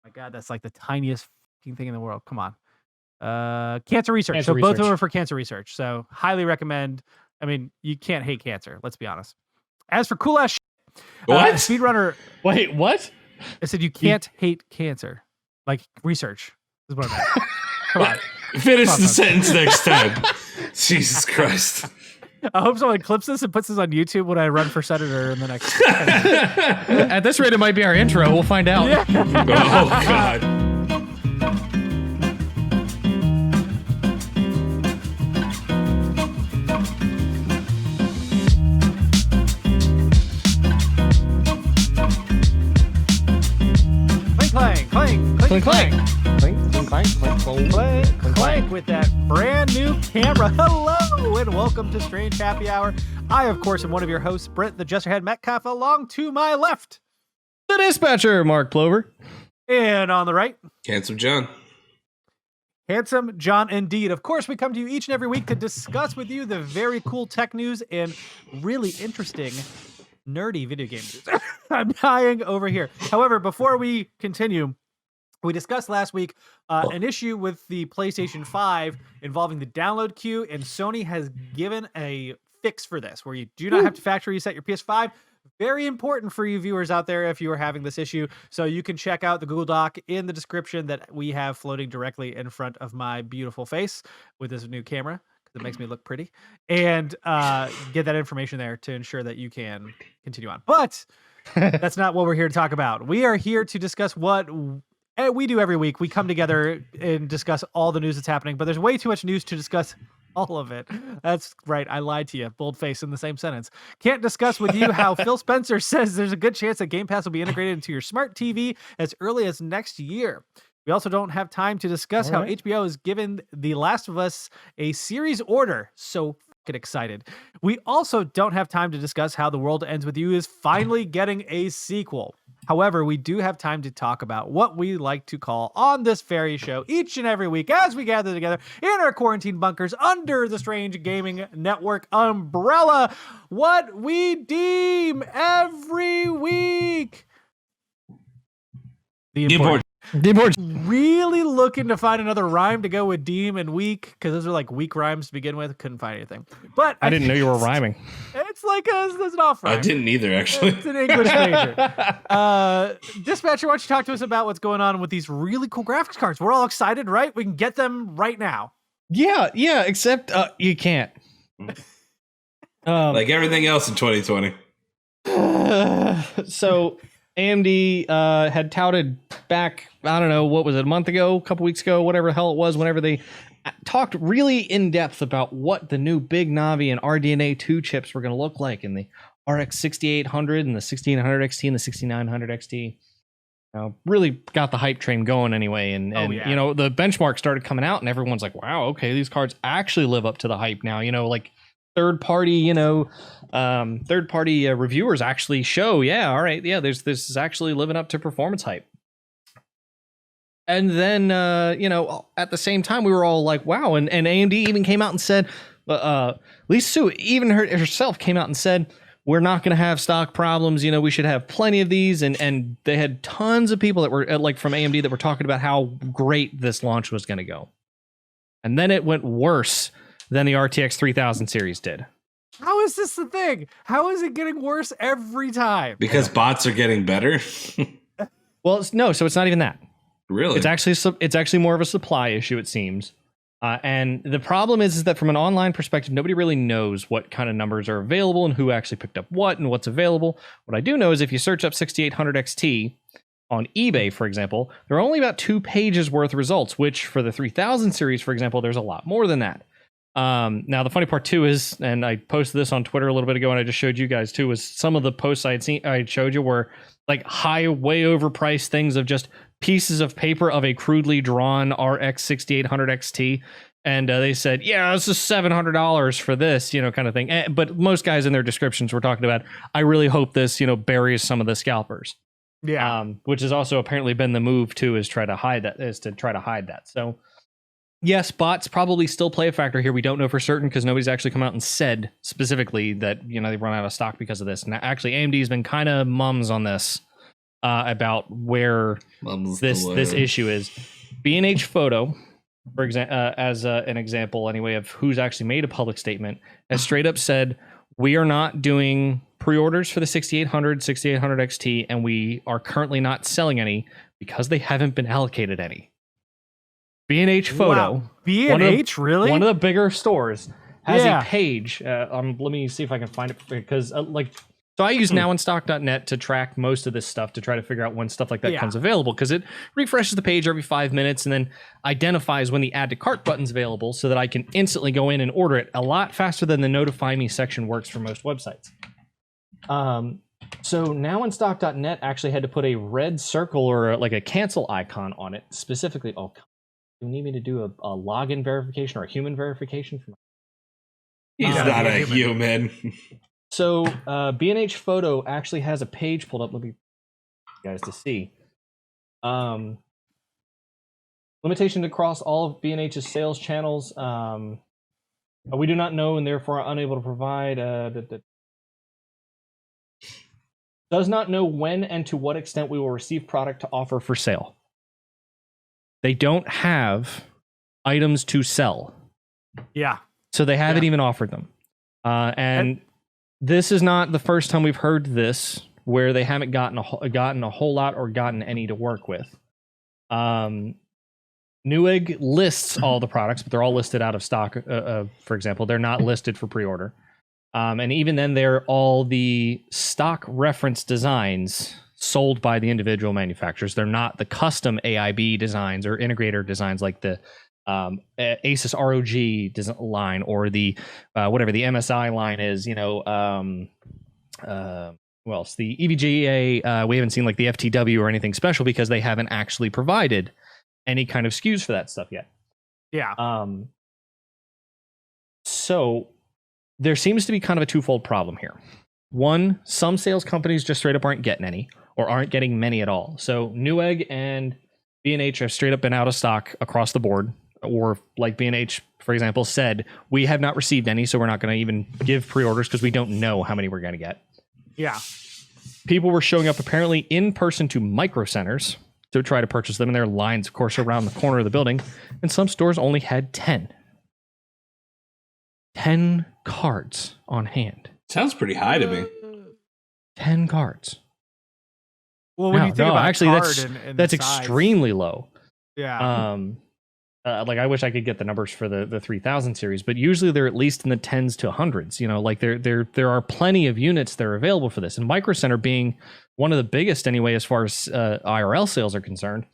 my God, that's like the tiniest fucking thing in the world. Come on. Cancer research. Cancer So both of research. them are for cancer research. So highly recommend. I mean, you can't hate cancer. Let's be honest. As for cool ass shit, What? speedrunner. Wait, what? I said you can't hate cancer. Like research is what I meant. Come on. Finish Come on, the folks. sentence next time. Jesus Christ. I hope someone clips this and puts this on YouTube when I run for senator in the next. At this rate, it might be our intro. We'll find out. Yeah. Oh, God. Clank, clank, Clink, clank. clank, Clink, clank, clink, clink, clank, clank with that brand new camera. Hello and welcome to Strange Happy Hour. I, of course, am one of your hosts, Brent the Jesterhead Metcalf, along to my left. The dispatcher, Mark Plover. And on the right, Handsome John. Handsome John indeed. Of course, we come to you each and every week to discuss with you the very cool tech news and really interesting nerdy video game news. I'm dying over here. However, before we continue, we discussed last week an issue with the PlayStation 5 involving the download queue, and Sony has given a fix for this, where you do not have to factory reset your PS5. Very important for you viewers out there if you are having this issue. So you can check out the Google Doc in the description that we have floating directly in front of my beautiful face with this new camera. It makes me look pretty, and get that information there to ensure that you can continue on. But that's not what we're here to talk about. We are here to discuss what we do every week. We come together and discuss all the news that's happening, but there's way too much news to discuss all of it. That's right. I lied to you. Bold face in the same sentence. Can't discuss with you how Phil Spencer says there's a good chance that Game Pass will be integrated into your smart TV as early as next year. We also don't have time to discuss how HBO has given The Last of Us a series order. So fucking excited. We also don't have time to discuss how The World Ends With You is finally getting a sequel. However, we do have time to talk about what we like to call on this very show each and every week as we gather together in our quarantine bunkers under the Strange Gaming Network umbrella. What we deem every week. The important. Really looking to find another rhyme to go with deem and week, because those are like weak rhymes to begin with. Couldn't find anything. But I didn't know you were rhyming. It's like it's an off rhyme. I didn't either, actually. It's an English major. Dispatcher, why don't you talk to us about what's going on with these really cool graphics cards? We're all excited, right? We can get them right now. Yeah, except you can't. Like everything else in 2020. So AMD had touted back, I don't know, what was it, a month ago, a couple weeks ago, whatever the hell it was, whenever they talked really in depth about what the new Big Navi and RDNA 2 chips were going to look like in the RX 6800 and the 1600 XT and the 6900 XT. Really got the hype train going anyway. And you know, the benchmark started coming out and everyone's like, wow, okay, these cards actually live up to the hype now. You know, like third party reviewers actually show, all right, this is actually living up to performance hype. And then at the same time we were all like, wow, and AMD even came out and said, Lisa Su even herself came out and said, we're not going to have stock problems, we should have plenty of these, and they had tons of people that were like from AMD that were talking about how great this launch was going to go. And then it went worse than the RTX 3000 series did. How is this the thing? How is it getting worse every time? Because bots are getting better? Well, so it's not even that. Really? It's actually more of a supply issue, it seems. And the problem is that from an online perspective, nobody really knows what kind of numbers are available and who actually picked up what and what's available. What I do know is if you search up 6800 XT on eBay, for example, there are only about 2 pages worth of results, which for the 3000 series, for example, there's a lot more than that. Now the funny part too is, and I posted this on Twitter a little bit ago and I just showed you guys too, was some of the posts I showed you were like way overpriced things of just pieces of paper of a crudely drawn RX 6800 XT. And they said, this is $700 for this, kind of thing. But most guys in their descriptions were talking about, I really hope this, buries some of the scalpers. Yeah. Which has also apparently been the move too, is to try to hide that. So yes, bots probably still play a factor here. We don't know for certain because nobody's actually come out and said specifically that, they've run out of stock because of this. And actually AMD has been kind of mums on this about where Mum's this delay. issue is. B&H Photo, for example, as an example anyway of who's actually made a public statement, has straight up said, we are not doing pre-orders for the 6800, 6800 XT, and we are currently not selling any because they haven't been allocated any. B&H Photo, Wow. B&H, really? one of the bigger stores, has Yeah. a page. Let me see if I can find it, because so I use nowinstock.net to track most of this stuff to try to figure out when stuff like that Yeah. comes available, because it refreshes the page every 5 minutes and then identifies when the add to cart button's available so that I can instantly go in and order it a lot faster than the notify me section works for most websites. So nowinstock.net actually had to put a red circle or like a cancel icon on it specifically. Oh, you need me to do a login verification or a human verification for my... He's gotta not be a a human. So B&H Photo actually has a page pulled up. Let me you guys to see. Limitation across all of B&H's sales channels. We do not know and therefore are unable to provide. Does not know when and to what extent we will receive product to offer for sale. They don't have items to sell. Yeah. So they haven't Yeah. even offered them. And this is not the first time we've heard this, where they haven't gotten a whole lot or gotten any to work with. Newegg lists all the products, but they're all listed out of stock. For example, they're not listed for pre-order. And even then, they're all the stock reference designs sold by the individual manufacturers. They're not the custom AIB designs or integrator designs like the Asus ROG line or the whatever the MSI line is. Well, it's the EVGA. We haven't seen like the FTW or anything special because they haven't actually provided any kind of SKUs for that stuff yet. Yeah. So there seems to be kind of a twofold problem here. One, some sales companies just straight up aren't getting any or aren't getting many at all. So Newegg and B&H have straight up been out of stock across the board. Or like B&H, for example, said, we have not received any, so we're not going to even give pre-orders because we don't know how many we're going to get. Yeah. People were showing up apparently in person to micro centers to try to purchase them, and there are lines, of course, around the corner of the building, and some stores only had 10 cards on hand. Sounds pretty high to me. 10 cards. Well, when you think about actually, card that's and that's the size, extremely low. Yeah. Like I wish I could get the numbers for the 3000 series, but usually they're at least in the tens to hundreds. Like there are plenty of units that are available for this, and Micro Center being one of the biggest anyway as far as IRL sales are concerned,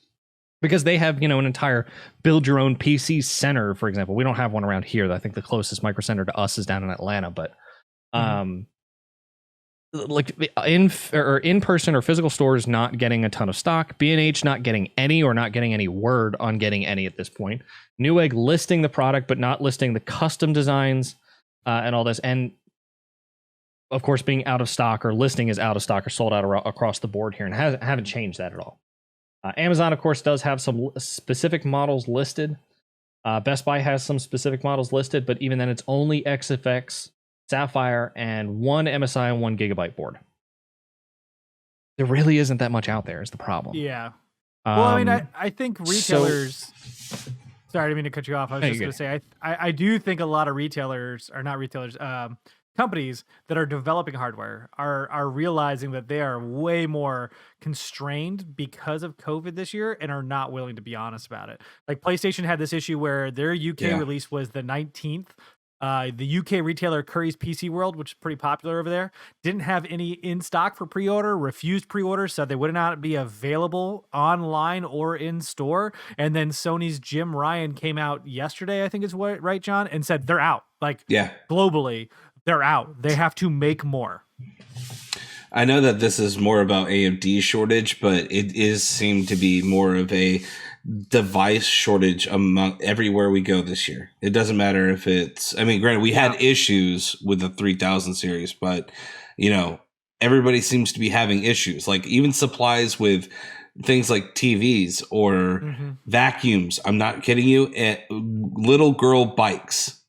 because they have an entire build your own PC center. For example, we don't have one around here. I think the closest Micro Center to us is down in Atlanta, but like in person or physical stores not getting a ton of stock, B&H not getting any or not getting any word on getting any at this point, Newegg listing the product but not listing the custom designs and all this, and of course being out of stock or listing is out of stock or sold out across the board here, and haven't changed that at all. Amazon of course does have some specific models listed. Best Buy has some specific models listed, but even then it's only XFX, Sapphire, and one MSI and 1 gigabyte board. There really isn't that much out there is the problem. Yeah. Well, I mean, I think retailers... Sorry, I didn't mean to cut you off. I was just going to say, I do think a lot of retailers, or not retailers, companies that are developing hardware are realizing that they are way more constrained because of COVID this year and are not willing to be honest about it. Like PlayStation had this issue where their UK release was the 19th. The UK retailer Curry's PC World, which is pretty popular over there, didn't have any in stock for pre-order, refused pre-order, said they would not be available online or in store. And then Sony's Jim Ryan came out yesterday, I think is what, right, John, and said they're out. Like, globally, they're out. They have to make more. I know that this is more about AMD shortage, but it is seemed to be more of a device shortage among everywhere we go this year. It doesn't matter if it's, I mean, granted, we had issues with the 3000 series, but everybody seems to be having issues. Like even supplies with things like TVs or vacuums. I'm not kidding you. Little girl bikes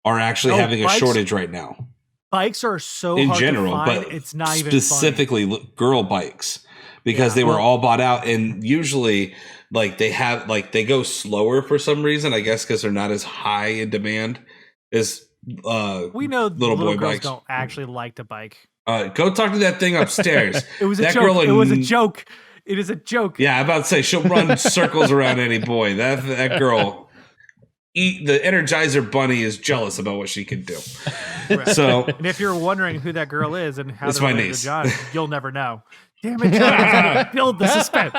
are actually having a shortage right now. Bikes are so in hard general, to find, but it's not even specifically funny. Girl bikes, because they were all bought out, and usually like they go slower for some reason, I guess because they're not as high in demand as we know little boy girls bikes. don't actually like to bike. Go talk to that thing upstairs. It was a that joke. girl It was a joke. It is a joke. Yeah, I'm about to say she'll run circles around any boy. That girl, the Energizer Bunny is jealous about what she can do. Right. So, and if you're wondering who that girl is and how It's they're my related niece. to John, you'll never know. Damn it, John! I'm trying to build the suspense.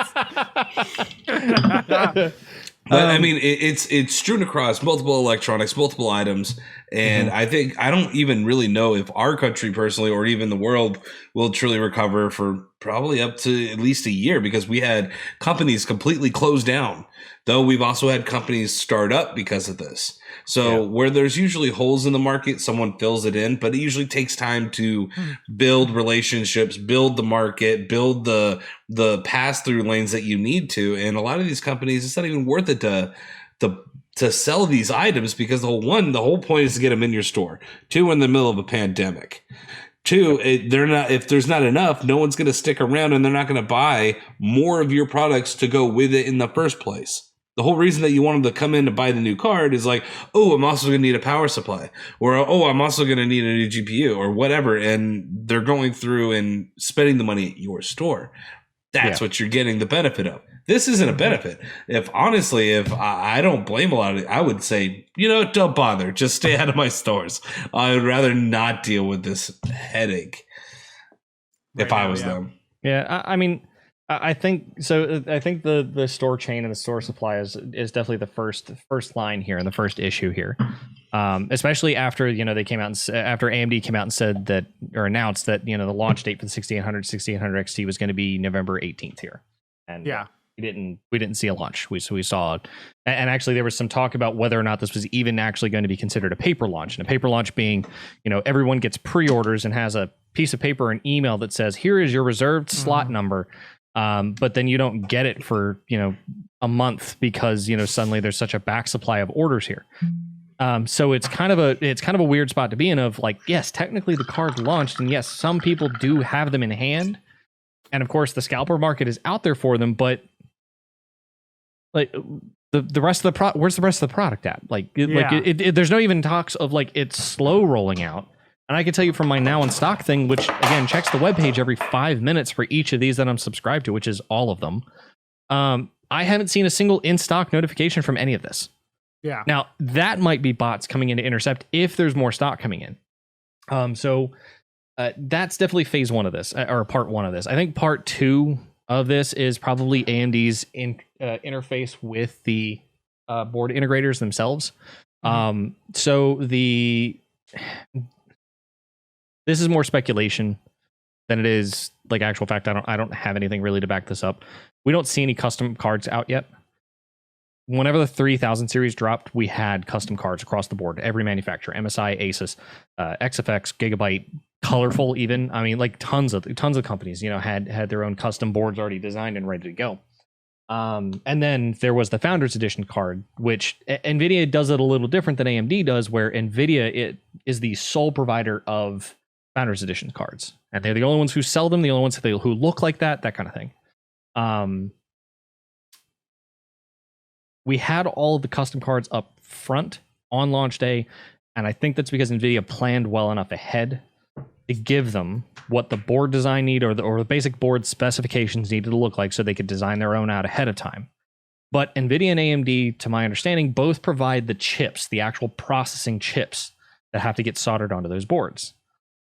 But I mean, it's strewn across multiple electronics, multiple items, and I don't even really know if our country personally, or even the world, will truly recover for probably up to at least a year, because we had companies completely close down. Though we've also had companies start up because of this. So where there's usually holes in the market, someone fills it in, but it usually takes time to build relationships, build the market, build the pass-through lanes that you need to. And a lot of these companies, it's not even worth it to sell these items, because the whole point is to get them in your store. 2, in the middle of a pandemic. 2, if there's not enough, no one's going to stick around, and they're not going to buy more of your products to go with it in the first place. The whole reason that you want them to come in to buy the new card is like, oh, I'm also going to need a power supply, or oh, I'm also going to need a new GPU, or whatever. And they're going through and spending the money at your store. That's what you're getting the benefit of. This isn't a benefit. If I don't blame a lot of it, I would say, don't bother. Just stay out of my stores. I would rather not deal with this headache if I was them. Yeah, I mean, I think so. I think the store chain and the store supply is definitely the first line here and the first issue here, especially after they came out after AMD came out and said that, or announced that the launch date for the 6800 XT was going to be November 18th here, and we didn't see a launch. We saw, and actually there was some talk about whether or not this was even actually going to be considered a paper launch, and a paper launch being everyone gets pre-orders and has a piece of paper and email that says here is your reserved slot number. But then you don't get it for a month because suddenly there's such a back supply of orders here. So it's kind of a weird spot to be in. Of like, yes, technically the card launched, and yes, some people do have them in hand, and of course the scalper market is out there for them. But like the rest of the where's the rest of the product at? There's no even talks of like it's slow rolling out. And I can tell you from my now in stock thing, which again checks the webpage every 5 minutes for each of these that I'm subscribed to, which is all of them. I haven't seen a single in stock notification from any of this. Yeah. Now that might be bots coming in to intercept if there's more stock coming in. So that's definitely phase 1 of this, or part 1 of this. I think part 2 of this is probably AMD's interface with the board integrators themselves. This is more speculation than it is like actual fact. I don't have anything really to back this up. We don't see any custom cards out yet. Whenever the 3000 series dropped, we had custom cards across the board. Every manufacturer, MSI, Asus, XFX, Gigabyte, Colorful, even. I mean, like tons of companies, had their own custom boards already designed and ready to go. And then there was the Founders Edition card, which NVIDIA does it a little different than AMD does, where NVIDIA it is the sole provider of Founders Edition cards, and they're the only ones who sell them, the only ones who look like that kind of thing. We had all of the custom cards up front on launch day, and I think that's because NVIDIA planned well enough ahead to give them what the board design need or the basic board specifications needed to look like, so they could design their own out ahead of time. But NVIDIA and AMD, to my understanding, both provide the chips, the actual processing chips that have to get soldered onto those boards.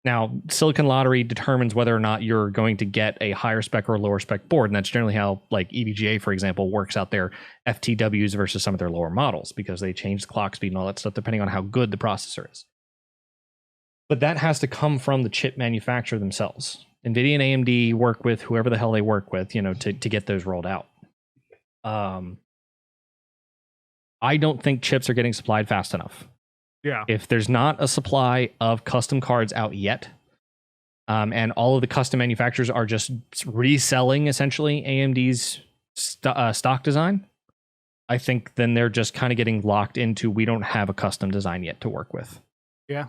Now, Silicon Lottery determines whether or not you're going to get a higher spec or a lower spec board, and that's generally how, like EVGA, for example, works out their FTWs versus some of their lower models, because they change the clock speed and all that stuff depending on how good the processor is. But that has to come from the chip manufacturer themselves. NVIDIA and AMD work with whoever the hell they work with, to get those rolled out. I don't think chips are getting supplied fast enough. Yeah. If there's not a supply of custom cards out yet, and all of the custom manufacturers are just reselling essentially AMD's stock design, I think then they're just kind of getting locked into, we don't have a custom design yet to work with. Yeah.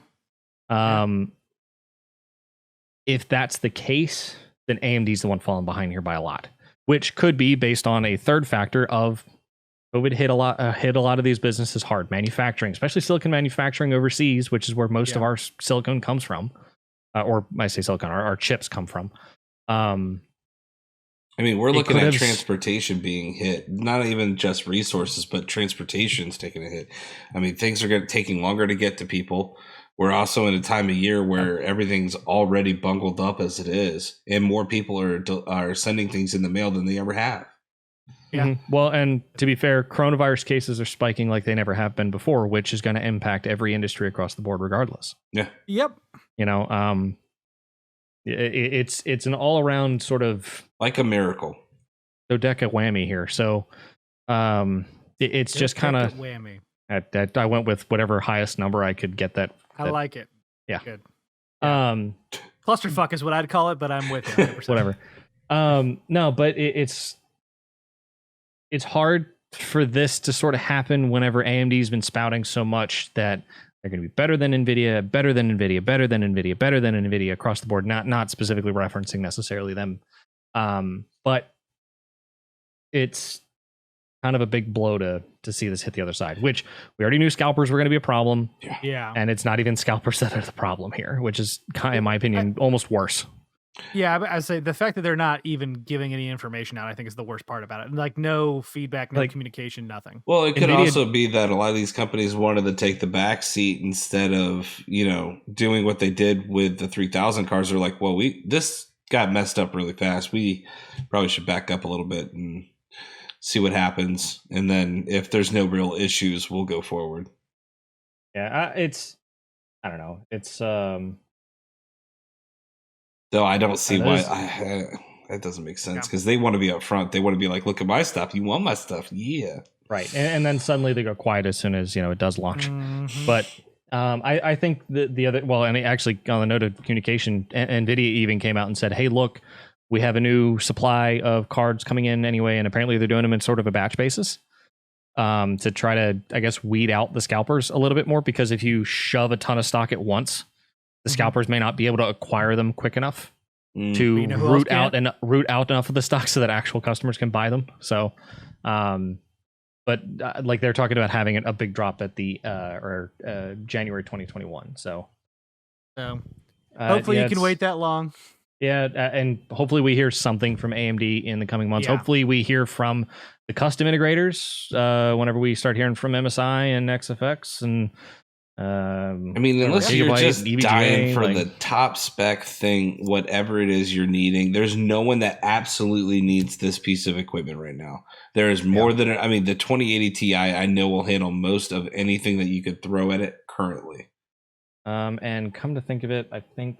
If that's the case, then AMD's the one falling behind here by a lot, which could be based on a third factor of COVID hit a lot of these businesses hard. Manufacturing, especially silicon manufacturing overseas, which is where most of our silicon comes from, or I say silicon, our chips come from. I mean, we're looking at transportation being hit, not even just resources, but transportation's taking a hit. I mean, things are taking longer to get to people. We're also in a time of year where everything's already bungled up as it is, and more people are sending things in the mail than they ever have. Yeah. Mm-hmm. Well, and to be fair, coronavirus cases are spiking like they never have been before, which is going to impact every industry across the board, regardless. Yeah. Yep. You know, it's an all around sort of like a miracle, dodeca whammy here. So, it's just kind of whammy. I went with whatever highest number I could get. That I like it. Yeah. Good. Yeah. Clusterfuck is what I'd call it, but I'm with you. 100%. Whatever. No, but it's hard for this to sort of happen whenever AMD's been spouting so much that they're going to be better than NVIDIA, better than NVIDIA, better than NVIDIA, better than NVIDIA across the board. Not specifically referencing necessarily them, but it's kind of a big blow to see this hit the other side, which we already knew scalpers were going to be a problem. Yeah. And it's not even scalpers that are the problem here, which is, in my opinion, almost worse. Yeah, but I say the fact that they're not even giving any information out, I think is the worst part about it. Like no feedback, no communication, nothing. Well, it could also be that a lot of these companies wanted to take the back seat instead of, doing what they did with the 3000 cars. They're like, well, this got messed up really fast. We probably should back up a little bit and see what happens. And then if there's no real issues, we'll go forward. Yeah, I don't know. It's though I don't see why that doesn't make sense, because they want to be up front. They want to be like, look at my stuff. You want my stuff. Yeah. Right. And then suddenly they go quiet as soon as, it does launch. Mm-hmm. But I think the other, well, and actually on the note of communication, NVIDIA even came out and said, hey, look, we have a new supply of cards coming in anyway. And apparently they're doing them in sort of a batch basis to try to, I guess, weed out the scalpers a little bit more, because if you shove a ton of stock at once, the scalpers may not be able to acquire them quick enough to root out enough of the stock so that actual customers can buy them. So, but like they're talking about having a big drop at the January 2021. So, hopefully you can wait that long. Yeah, and hopefully we hear something from AMD in the coming months. Yeah. Hopefully we hear from the custom integrators whenever we start hearing from MSI and XFX and. I mean, unless you're just EVGA, dying for the top spec thing, whatever it is you're needing, there's no one that absolutely needs this piece of equipment right now. There is more than, I mean, the 2080 Ti I know will handle most of anything that you could throw at it currently. And come to think of it, I think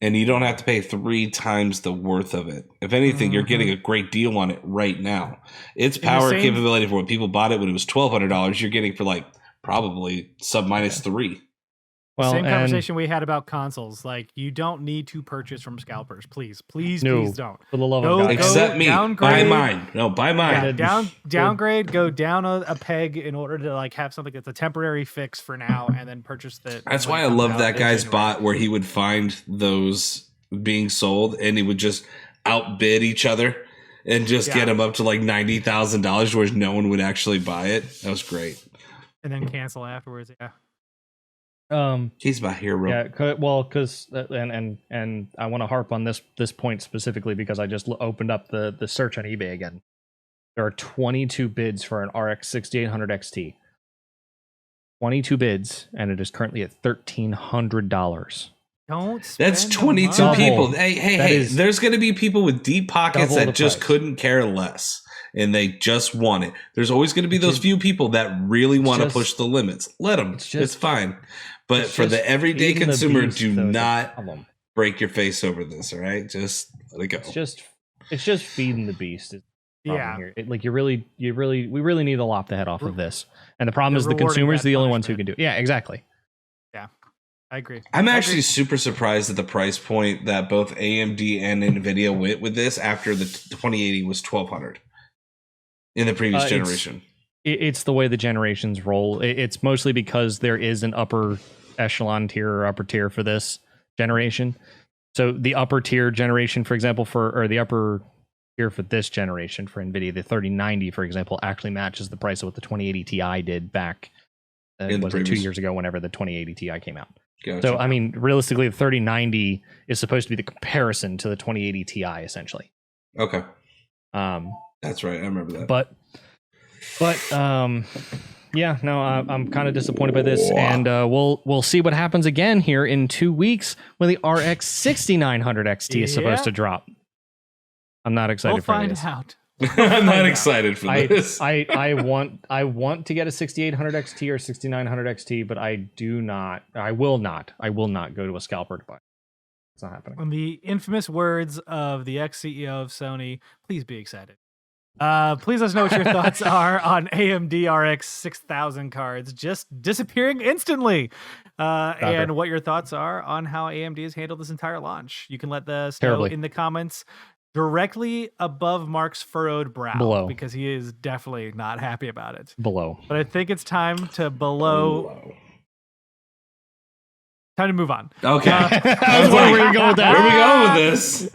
and you don't have to pay 3 times the worth of it. If anything, you're getting a great deal on it right now. Its power capability for what people bought it when it was $1,200, you're getting for like probably sub -3. Well, same conversation we had about consoles. Like, you don't need to purchase from scalpers. Please don't. For the love of God. Except me. Buy mine. No, buy mine. Yeah, downgrade, go down a peg in order to like have something that's a temporary fix for now, and then purchase the. That's why I love that guy's bot where he would find those being sold and he would just outbid each other and just get them up to like $90,000, where no one would actually buy it. That was great. And then cancel afterwards. Yeah. He's my hero. Yeah, well, because and I want to harp on this point specifically because I just opened up the search on eBay again. There are 22 bids for an RX 6800 XT. 22 bids, and it is currently at $1,300. That's 22 people. Hey! There's going to be people with deep pockets that just couldn't care less, and they just want it. There's always going to be those few people that really want to push the limits. Let them. It's fine. But for the everyday consumer, do not break your face over this. All right, just let it go. It's just feeding the beast. Here. We really need to lop the head off of this. And the problem is the consumers are the only ones who can do it. Yeah, exactly. Yeah, I agree. I'm actually super surprised at the price point that both AMD and NVIDIA went with this after the 2080 was $1,200 in the previous generation. It's the way the generations roll. It's mostly because there is an upper echelon tier or upper tier for this generation. So the upper tier generation, for example, or the upper tier for this generation for NVIDIA, the 3090, for example, actually matches the price of what the 2080 Ti did back, was it 2 years ago, whenever the 2080 Ti came out. Gotcha. So, I mean, realistically, the 3090 is supposed to be the comparison to the 2080 Ti, essentially. Okay. That's right. I remember that. But yeah, no, I'm kind of disappointed by this, and we'll see what happens again here in 2 weeks when the RX 6900 XT is supposed to drop. I'm not excited for this. We'll find out. I'm not excited for this. I want to get a 6800 XT or 6900 XT, but I will not go to a scalper to buy. It's not happening. In the infamous words of the ex-CEO of Sony, please be excited. Please let us know what your thoughts are on AMD RX 6000 cards just disappearing instantly, and what your thoughts are on how AMD has handled this entire launch. You can let us know in the comments directly above Mark's furrowed brow, below, because he is definitely not happy about it. Below. But I think it's time to time to move on. Okay. I was like, where are we going with that? Where are we going with this?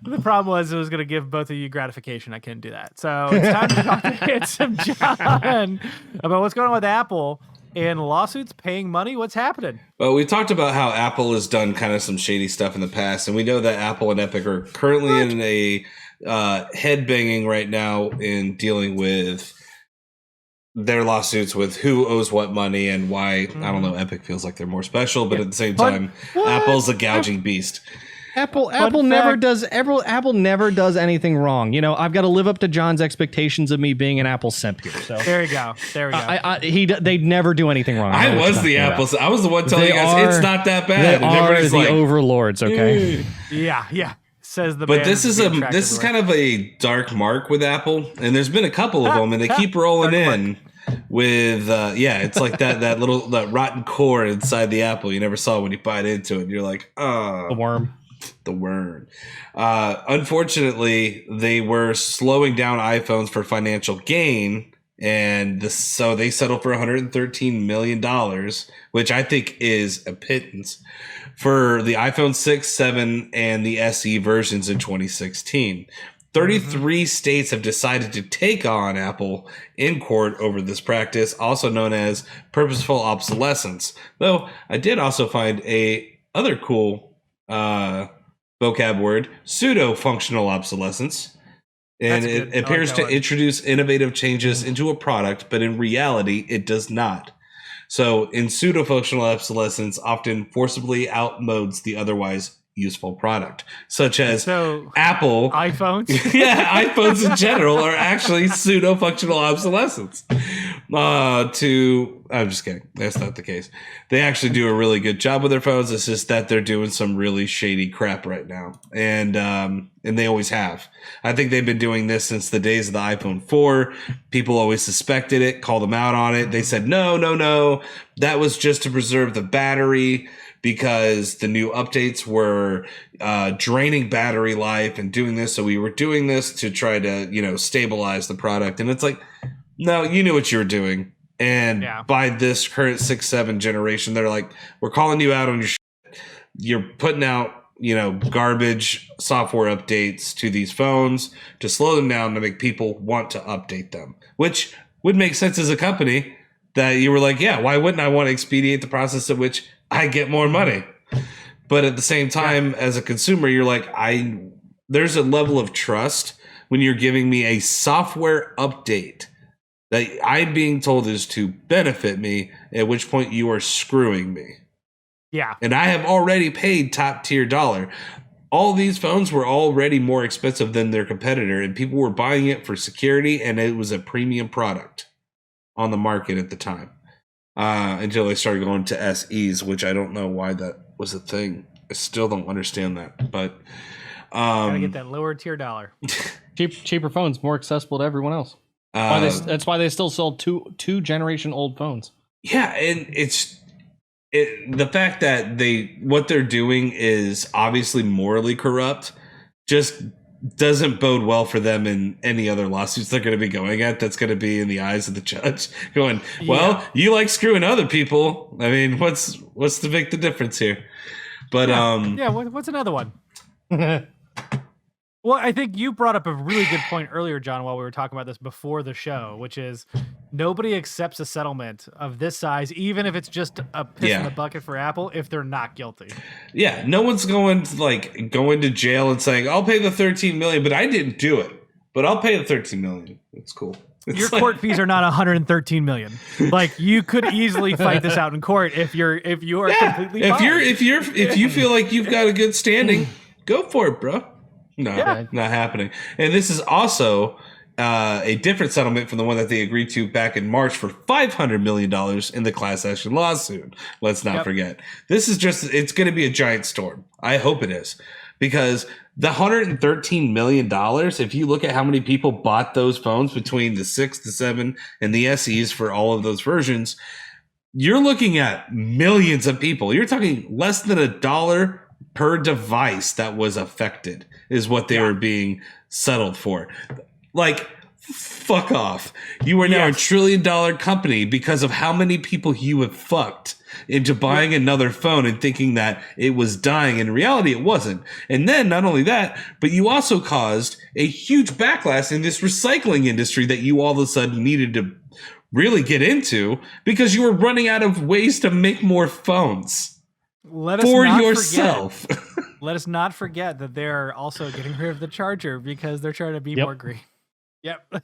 The problem was it was going to give both of you gratification. I couldn't do that. So it's time to talk to Handsome John about what's going on with Apple and lawsuits, paying money. What's happening? Well, we talked about how Apple has done kind of some shady stuff in the past, and we know that Apple and Epic are currently in a head banging right now in dealing with their lawsuits with who owes what money and why. I don't know. Epic feels like they're more special, but at the same time, Apple's a gouging beast. Apple never does anything wrong. You know, I've got to live up to John's expectations of me being an Apple simp here. So there you go. They never do anything wrong. I was the Apple. I was the one telling you guys it's not that bad. They are the overlords. Okay. Yeah. Says the. But this is kind of a dark mark with Apple, and there's been a couple of them, and they keep rolling in. With it's like that rotten core inside the apple you never saw when you bite into it, and you're like, oh, the worm. Unfortunately, they were slowing down iPhones for financial gain, and so they settled for $113 million, which I think is a pittance for the iPhone 6, 7, and the SE versions in 2016. 33 states have decided to take on Apple in court over this practice, also known as purposeful obsolescence. Though I did also find a other cool vocab word, pseudo-functional obsolescence. And it appears to introduce innovative changes into a product, but in reality, it does not. So in pseudo-functional obsolescence, often forcibly outmodes the otherwise useful product, such as Apple iPhones. iPhones in general are actually pseudo-functional obsolescence. I'm just kidding. That's not the case. They actually do a really good job with their phones. It's just that they're doing some really shady crap right now, and they always have. I think they've been doing this since the days of the iPhone 4. People always suspected it, called them out on it. They said, no, that was just to preserve the battery, because the new updates were draining battery life and doing this. So we were doing this to try to, stabilize the product. And it's like, no, you knew what you were doing. And by this current 6-7 generation, they're like, we're calling you out on your shit. You're putting out, garbage software updates to these phones to slow them down to make people want to update them, which would make sense as a company that you were like, yeah, why wouldn't I want to expedite the process of which I get more money? But at the same time, as a consumer, you're like, there's a level of trust when you're giving me a software update that I'm being told is to benefit me, at which point you are screwing me. Yeah. And I have already paid top tier dollar. All these phones were already more expensive than their competitor, and people were buying it for security, and it was a premium product on the market at the time. Until they started going to SEs, which I don't know why that was a thing. I still don't understand that. But gotta get that lower tier dollar. Cheaper phones, more accessible to everyone else. That's why they still sold two generation old phones. Yeah, and the fact that what they're doing is obviously morally corrupt just doesn't bode well for them in any other lawsuits they're going to be going at. That's going to be in the eyes of the judge going, well, you like screwing other people. I mean, what's to make the difference here? But what's another one? Well, I think you brought up a really good point earlier, John, while we were talking about this before the show, which is nobody accepts a settlement of this size, even if it's just a piss in the bucket for Apple, if they're not guilty. Yeah, no one's going to jail and saying, I'll pay the $13 million, but I didn't do it. But I'll pay the $13 million. It's cool. Your court fees are not $113 million. Like, you could easily fight this out in court if you are completely fine. If you feel like you've got a good standing, go for it, bro. No, not happening. And this is also a different settlement from the one that they agreed to back in March for $500 million in the class action lawsuit. Let's not forget. This is it's going to be a giant storm. I hope it is. Because the $113 million, if you look at how many people bought those phones between the 6, the 7, and the SEs for all of those versions, you're looking at millions of people. You're talking less than $1 per device that was affected is what they were being settled for. Like, fuck off. You are now $1 trillion company because of how many people you have fucked into buying another phone and thinking that it was dying. In reality, it wasn't. And then not only that, but you also caused a huge backlash in this recycling industry that you all of a sudden needed to really get into because you were running out of ways to make more phones for yourself. Let us not forget that they're also getting rid of the charger because they're trying to be more green. Yep.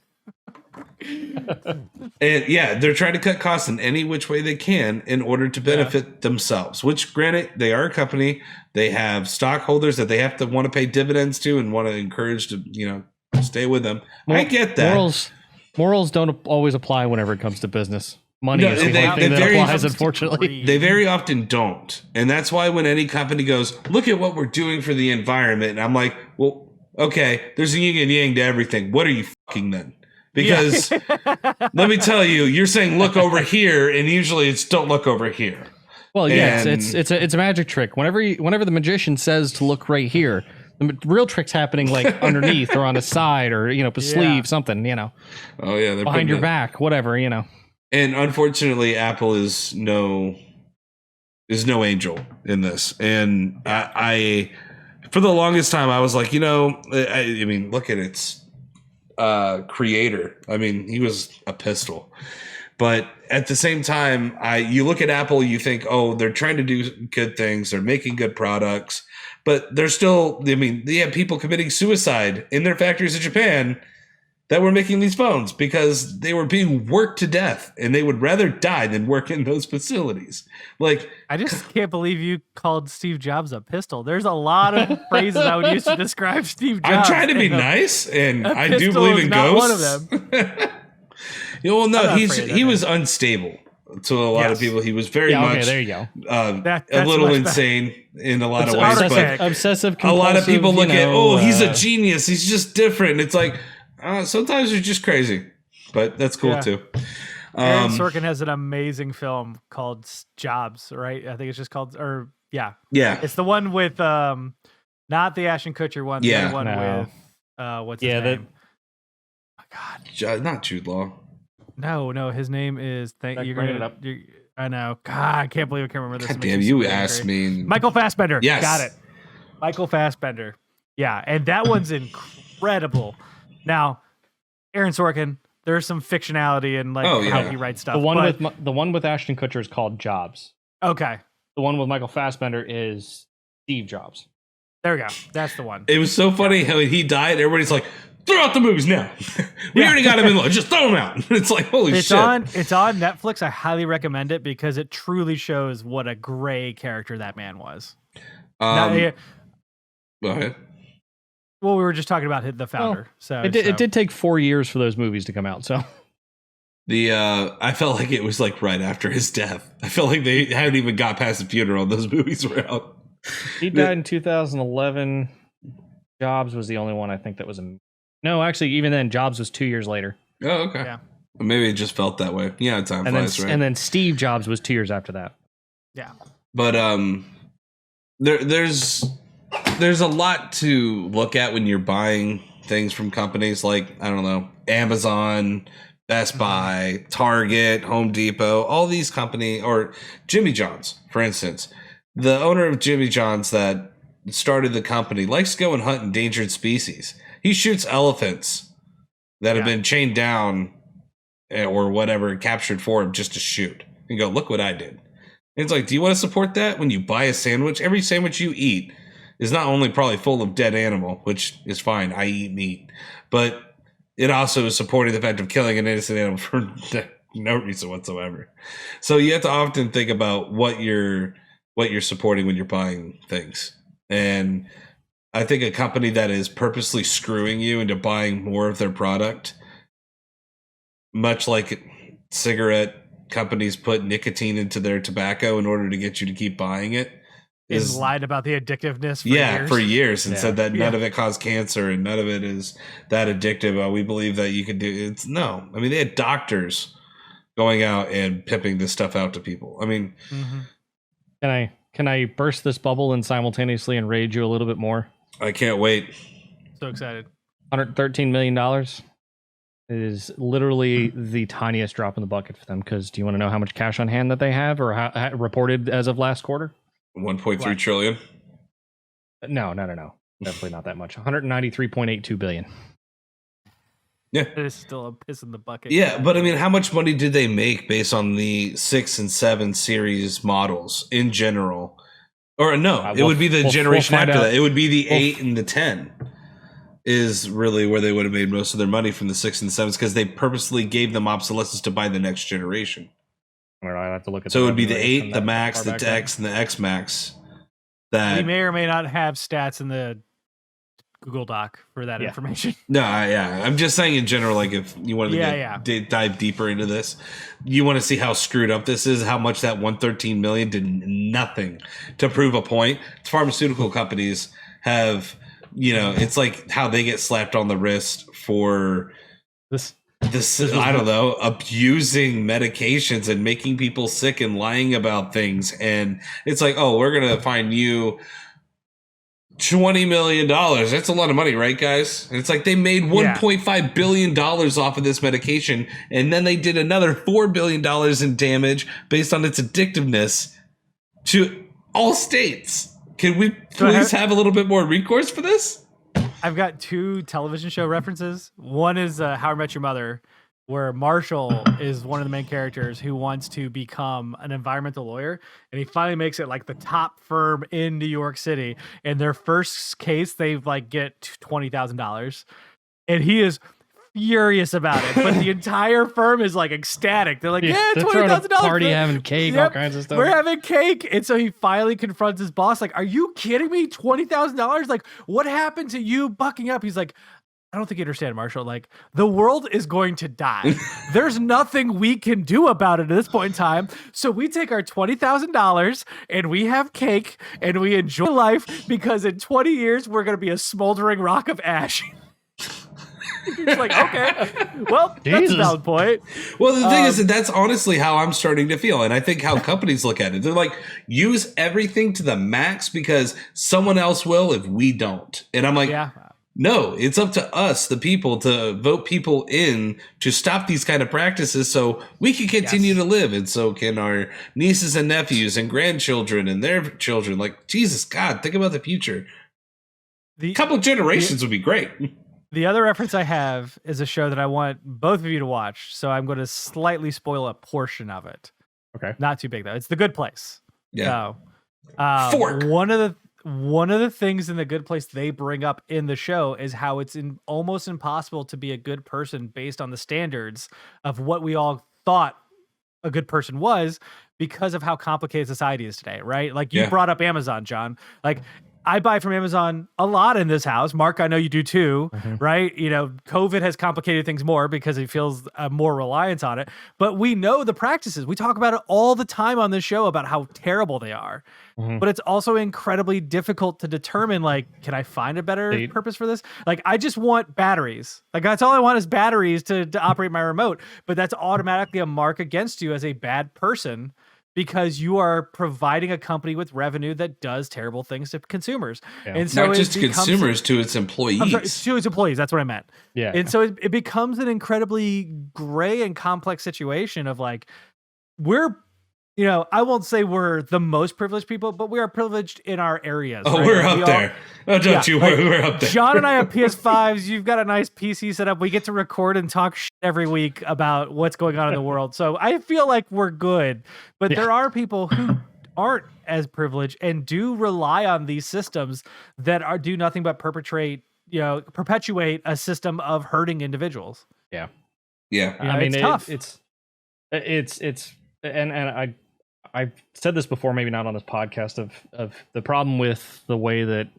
And they're trying to cut costs in any which way they can in order to benefit themselves, which granted, they are a company. They have stockholders that they have to want to pay dividends to and want to encourage to, stay with them. I get that. Morals don't always apply whenever it comes to business. Money is the one thing that applies, unfortunately. They very often don't. And that's why when any company goes, look at what we're doing for the environment, and I'm like, well, okay, there's a yin and yang to everything. What are you fucking then? Because let me tell you, you're saying look over here, and usually it's don't look over here. Well, it's a magic trick. Whenever the magician says to look right here, the real trick's happening like underneath or on the side or a sleeve, something, Oh yeah, they're behind your back, whatever, And unfortunately, Apple is no angel in this. And I for the longest time, I was like, I mean, look at its creator. I mean, he was a pistol. But at the same time, you look at Apple, you think, oh, they're trying to do good things. They're making good products. But they're still, they have people committing suicide in their factories in Japan that were making these phones because they were being worked to death and they would rather die than work in those facilities. Like, I just can't believe you called Steve Jobs a pistol. There's a lot of phrases I would use to describe Steve Jobs. I'm trying to be nice, and I do believe in ghosts. One of them. He was unstable to a lot of people. He was very much there you go. A little insane in a lot of ways. But obsessive, a lot of people look at, he's a genius. He's just different. It's like, sometimes you're just crazy, but that's cool too. Aaron Sorkin has an amazing film called Jobs, right? I think it's just called, it's the one with not the Ashton Kutcher one, the other one with what's his name? Oh my God, not Jude Law. No, his name is. You're gonna it up. I know. God, I can't believe I can't remember this. God damn, you asked me. Michael Fassbender. Yes, got it. Michael Fassbender. Yeah, and that one's incredible. Now, Aaron Sorkin, there's some fictionality in how he writes stuff. The one with Ashton Kutcher is called Jobs. Okay. The one with Michael Fassbender is Steve Jobs. There we go. That's the one. It was so funny how he died. Everybody's like, throw out the movies now. We already got him in law. Just throw him out. It's like, holy shit. It's on Netflix. I highly recommend it because it truly shows what a gray character that man was. Go ahead. Well, we were just talking about the founder. It did take 4 years for those movies to come out. So I felt like it was like right after his death. I felt like they hadn't even got past the funeral. Those movies were out. He died in 2011. Jobs was the only one I think that was no, actually, even then, Jobs was 2 years later. Oh, okay. Yeah. Well, maybe it just felt that way. Yeah, time flies, right? And then Steve Jobs was 2 years after that. Yeah. But there's there's a lot to look at when you're buying things from companies like, I don't know, Amazon, Best Buy, Target, Home Depot, all these companies, or Jimmy John's, for instance. The owner of Jimmy John's that started the company likes to go and hunt endangered species. He shoots elephants that have been chained down or whatever, captured for him just to shoot. And go, look what I did. And it's like, do you want to support that when you buy a sandwich? Every sandwich you eat is not only probably full of dead animal, which is fine, I eat meat, but it also is supporting the fact of killing an innocent animal for no reason whatsoever. So you have to often think about what you're supporting when you're buying things. And I think a company that is purposely screwing you into buying more of their product, much like cigarette companies put nicotine into their tobacco in order to get you to keep buying it, is lied about the addictiveness for years and said that none of it caused cancer and none of it is that addictive. We believe that you can do it's no. I mean, they had doctors going out and pimping this stuff out to people. I mean, can I burst this bubble and simultaneously enrage you a little bit more? I can't wait. So excited. $113 million is literally the tiniest drop in the bucket for them. Because do you want to know how much cash on hand that they have or how reported as of last quarter? 1.3 trillion. No. Definitely not that much. 193.82 billion. Yeah. It is still a piss in the bucket. Yeah, but I mean, how much money did they make based on the 6 and 7 series models in general? Or no, it would be the generation after that. It would be the 8 and the 10 is really where they would have made most of their money from the 6 and 7s because they purposely gave them obsolescence to buy the next generation. I don't know, I have to look at. So it would be the 8, the Max, the X, and the X Max. That we may or may not have stats in the Google Doc for that information. No, I'm just saying in general, like if you wanted to dive deeper into this, you want to see how screwed up this is, how much that 113 million did nothing to prove a point. Pharmaceutical companies have, it's like how they get slapped on the wrist for this I don't know, abusing medications and making people sick and lying about things. And it's like, oh, we're going to fine you $20 million. That's a lot of money, right, guys? And it's like they made $1.5 billion off of this medication. And then they did another $4 billion in damage based on its addictiveness to all states. Can we please have a little bit more recourse for this? I've got 2 television show references. One is How I Met Your Mother, where Marshall is one of the main characters who wants to become an environmental lawyer. And he finally makes it like the top firm in New York City. And their first case, they get $20,000. And he is furious about it, but the entire firm is like ecstatic. They're like, $20,000 party, having cake, all kinds of stuff. We're having cake. And so he finally confronts his boss, like, are you kidding me? $20,000? Like, what happened to you bucking up? He's like, I don't think you understand, Marshall. Like, the world is going to die. There's nothing we can do about it at this point in time. So we take our $20,000 and we have cake and we enjoy life because in 20 years, we're going to be a smoldering rock of ash. He's like, okay, well, that's a valid point. Well, the thing is, that's honestly how I'm starting to feel. And I think how companies look at it. They're like, use everything to the max because someone else will if we don't. And I'm like, no, it's up to us, the people, to vote people in to stop these kind of practices so we can continue to live. And so can our nieces and nephews and grandchildren and their children. Like, Jesus, God, think about the future. A couple of generations would be great. The other reference I have is a show that I want both of you to watch, so I'm going to slightly spoil a portion of it. Okay. Not too big, though. It's The Good Place. Yeah. So, Fork. One of the things in The Good Place they bring up in the show is how it's almost impossible to be a good person based on the standards of what we all thought a good person was because of how complicated society is today, right? Like you brought up Amazon, John. Like, I buy from Amazon a lot in this house. Mark, I know you do too, right? COVID has complicated things more because it feels more reliance on it. But we know the practices. We talk about it all the time on this show about how terrible they are. But it's also incredibly difficult to determine, like, can I find a better purpose for this? Like, I just want batteries. Like, that's all I want is batteries to operate my remote. But that's automatically a mark against you as a bad person because you are providing a company with revenue that does terrible things to consumers. Yeah. And so Not just it to becomes, consumers, to its I'm employees. sorry, to its employees. That's what I meant. Yeah. And so it becomes an incredibly gray and complex situation of like, we're, I won't say we're the most privileged people, but we are privileged in our areas. Oh, right? we're Like, up there. Oh, don't you worry, we're up there. John and I have PS5s. You've got a nice PC set up. We get to record and talk shit every week about what's going on in the world. So I feel like we're good. But there are people who aren't as privileged and do rely on these systems that do nothing but perpetuate a system of hurting individuals. Yeah. Yeah. I mean, it's tough. And I've said this before, maybe not on this podcast, of the problem with the way that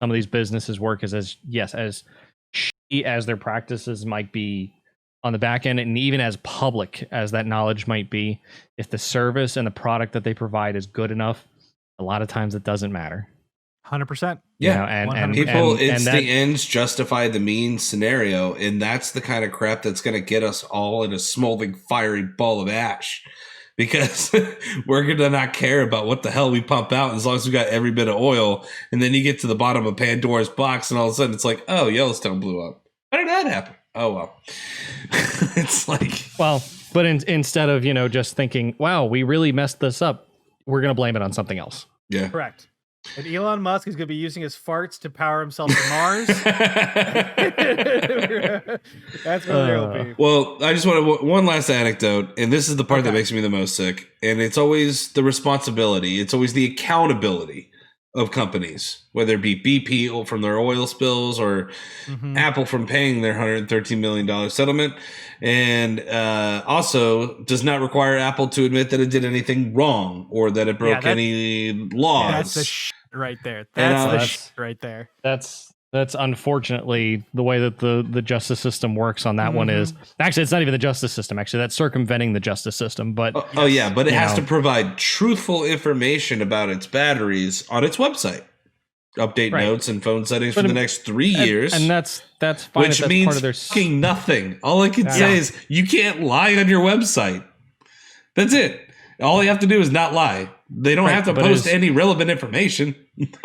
some of these businesses work is as shitty as their practices might be on the back end, and even as public as that knowledge might be, if the service and the product that they provide is good enough, a lot of times it doesn't matter. 100%. Yeah, and people, and that, the ends justify the means scenario, and that's the kind of crap that's going to get us all in a smoldering, fiery ball of ash. Because we're going to not care about what the hell we pump out as long as we got every bit of oil. And then you get to the bottom of Pandora's box, and all of a sudden it's like, oh, Yellowstone blew up. How did that happen? Oh, well. It's like... Well, but instead of, just thinking, wow, we really messed this up, we're going to blame it on something else. Yeah. Correct. And Elon Musk is going to be using his farts to power himself to Mars. That's what they'll be. Well, I just want one last anecdote, and this is the part that makes me the most sick. And it's always the responsibility. It's always the accountability of companies, whether it be BP from their oil spills or Apple from paying their $113 million settlement. And also does not require Apple to admit that it did anything wrong or that it broke any laws. That's the shit right there. That's shit right there. That's unfortunately the way that the justice system works on that one is. Actually, it's not even the justice system. Actually, that's circumventing the justice system. But but it has to provide truthful information about its batteries on its website. Update notes and phone settings for the next 3 years. And that's fine. Which means part of their fucking nothing. All I can say is you can't lie on your website. That's it. All you have to do is not lie. They don't have to post any relevant information.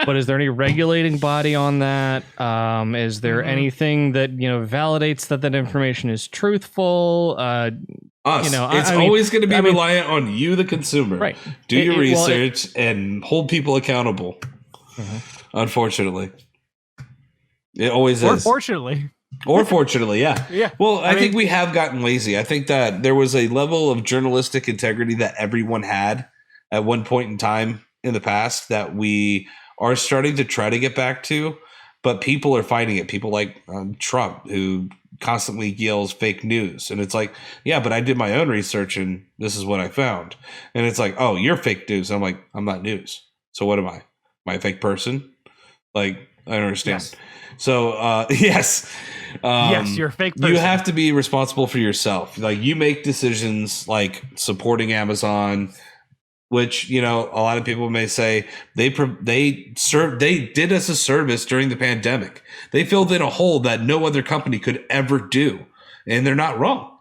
But is there any regulating body on that? Is there anything that validates that information is truthful? Us. It's always going to be reliant on you, the consumer. Right. Do your research and hold people accountable. Unfortunately, it always is. Fortunately. Or fortunately, yeah. Yeah. Well, I think we have gotten lazy. I think that there was a level of journalistic integrity that everyone had at one point in time in the past that we are starting to try to get back to, but people are fighting it. People like Trump, who constantly yells fake news. And it's like, yeah, but I did my own research and this is what I found. And it's like, oh, you're fake news. And I'm like, I'm not news. So what am I? Am I a fake person? Like, I don't understand. Yes. So, yes. Yes, you're a fake person. You have to be responsible for yourself. Like, you make decisions like supporting Amazon, which, a lot of people may say they did us a service during the pandemic. They filled in a hole that no other company could ever do. And they're not wrong.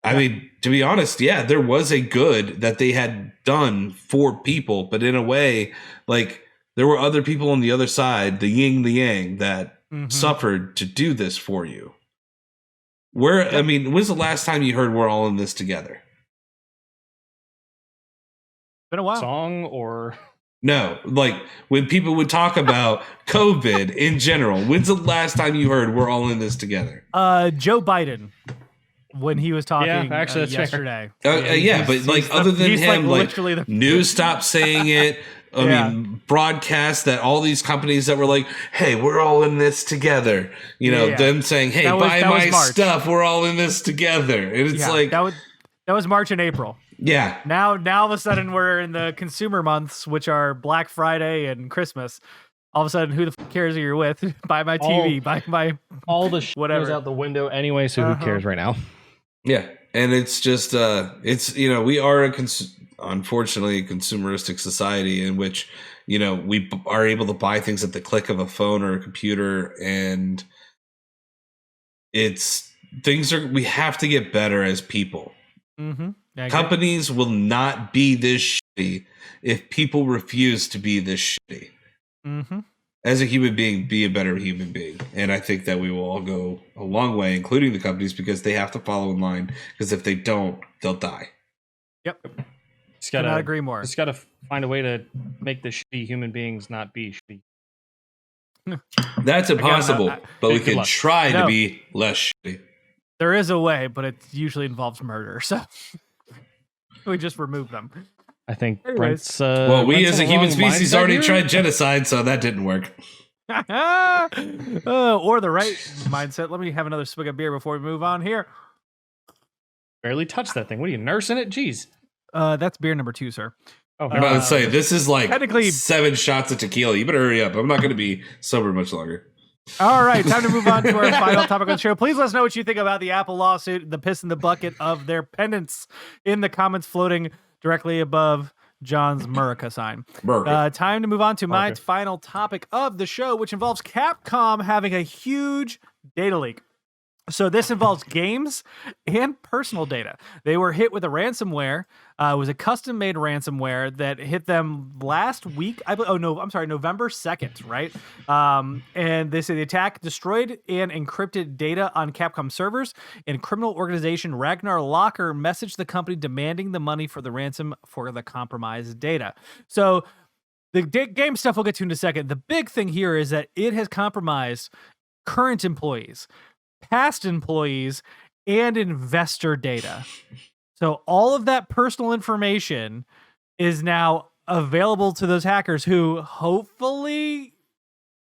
I mean, to be honest, there was a good that they had done for people, but in a way, like, there were other people on the other side, the yin, the yang, that suffered to do this for you. When's the last time you heard we're all in this together? Been a while. Song or... No, like when people would talk about COVID in general, when's the last time you heard we're all in this together? Joe Biden. When he was talking actually, that's yesterday. But like other than him, like news stopped saying it. I mean, broadcast that all these companies that were like, hey, we're all in this together. Them saying, hey, buy my stuff. We're all in this together. And it's like... That was March and April. Yeah. Now all of a sudden we're in the consumer months, which are Black Friday and Christmas. All of a sudden, who the cares who you're with? Buy my TV, buy my... All the whatever goes out the window anyway, so who cares right now? Yeah. And it's just, we are unfortunately a consumeristic society in which, we are able to buy things at the click of a phone or a computer. And we have to get better as people. Yeah, I agree. Companies will not be this shitty if people refuse to be this shitty. Mm-hmm. As a human being, be a better human being. And I think that we will all go a long way, including the companies, because they have to follow in line. Because if they don't, they'll die. Yep. Just Cannot agree more. Just gotta find a way to make the shitty human beings not be shitty. That's impossible, but we good can luck. try to No. be less shitty. There is a way, but it usually involves murder. So we just remove them. I think Anyways. Brent's. Well, we Brent's as a on the human wrong species mindset already here. tried genocide, so that didn't work. Or the right mindset. Let me have another swig of beer before we move on here. Barely touched that thing. What are you nursing it? Jeez. That's beer number 2, sir. Oh, I'm about to say, this is like technically- 7 shots of tequila. You better hurry up. I'm not going to be sober much longer. All right, time to move on to our final topic on the show. Please let us know what you think about the Apple lawsuit, the piss in the bucket of their pendants in the comments floating directly above John's Murica sign. Time to move on to my final topic of the show, which involves Capcom having a huge data leak. So this involves games and personal data. They were hit with a ransomware. It was a custom-made ransomware that hit them last week. November 2nd, right? And they say the attack destroyed and encrypted data on Capcom servers, and criminal organization Ragnar Locker messaged the company demanding the money for the ransom for the compromised data. So the game stuff we'll get to in a second. The big thing here is that it has compromised current employees, past employees, and investor data. So all of that personal information is now available to those hackers who hopefully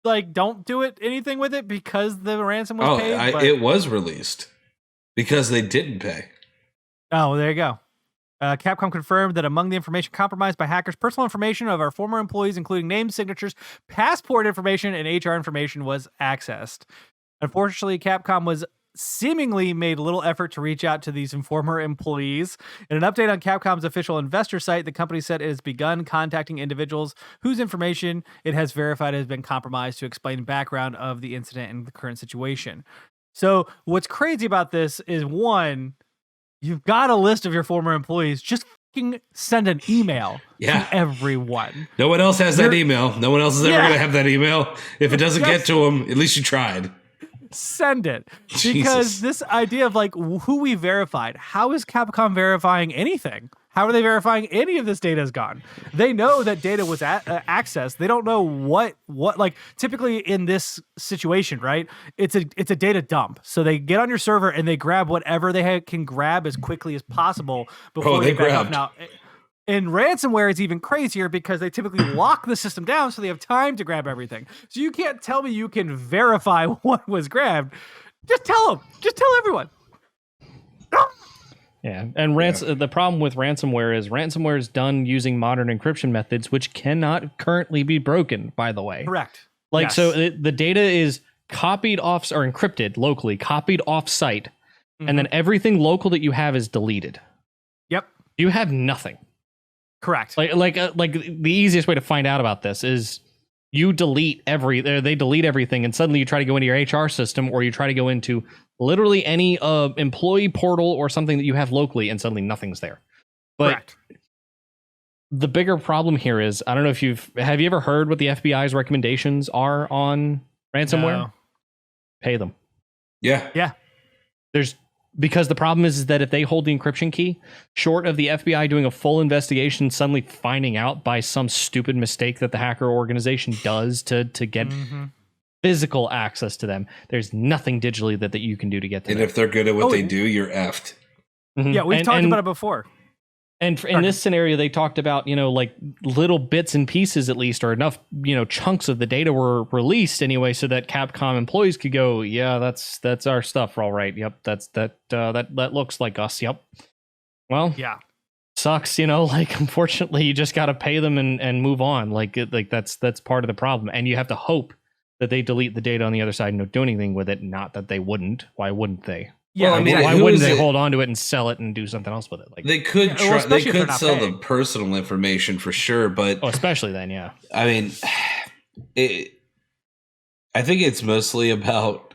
don't do anything with it because the ransom was paid. It was released because they didn't pay. Oh, there you go. Capcom confirmed that among the information compromised by hackers, personal information of our former employees, including names, signatures, passport information, and HR information was accessed. Unfortunately, Capcom was seemingly made little effort to reach out to these former employees. In an update on Capcom's official investor site, the company said it has begun contacting individuals whose information it has verified has been compromised to explain background of the incident and the current situation. So what's crazy about this is, one, you've got a list of your former employees. Just fucking send an email to everyone. No one else has that email. No one else is ever going to have that email. If it doesn't get to them, at least you tried. Send it. Because this idea of who we verified, how is Capcom verifying anything? How are they verifying any of this data is gone? They know that data was accessed. They don't know what typically in this situation, right? It's a data dump. So they get on your server and they grab whatever they can grab as quickly as possible before they grab off. Now, in ransomware, it's even crazier because they typically lock the system down so they have time to grab everything. So you can't tell me you can verify what was grabbed. Just tell them. Just tell everyone. Yeah, and the problem with ransomware is done using modern encryption methods, which cannot currently be broken, by the way. Correct. So the data is copied off or encrypted locally, copied off site, and then everything local that you have is deleted. Yep. You have nothing. Correct. Like the easiest way to find out about this is you delete they delete everything, and suddenly you try to go into your HR system, or you try to go into literally any employee portal or something that you have locally, and suddenly nothing's there. But correct. The bigger problem here is, I don't know if have you ever heard what the FBI's recommendations are on ransomware? No. Pay them. Yeah. Because the problem is that if they hold the encryption key, short of the FBI doing a full investigation, suddenly finding out by some stupid mistake that the hacker organization does to get physical access to them, there's nothing digitally that you can do to get to them. And if they're good at what they do, you're effed. Yeah, we've talked about it before. And in this scenario, they talked about, little bits and pieces, at least, or enough, chunks of the data were released anyway, so that Capcom employees could go, yeah, that's our stuff, all right. Yep, that looks like us. Yep. Well, yeah, sucks. Unfortunately, you just got to pay them and move on. That's part of the problem, and you have to hope that they delete the data on the other side and don't do anything with it. Not that they wouldn't. Why wouldn't they? Yeah, why wouldn't they hold on to it and sell it and do something else with it? They could they could sell the personal information for sure, but especially then, yeah. I mean, I think it's mostly about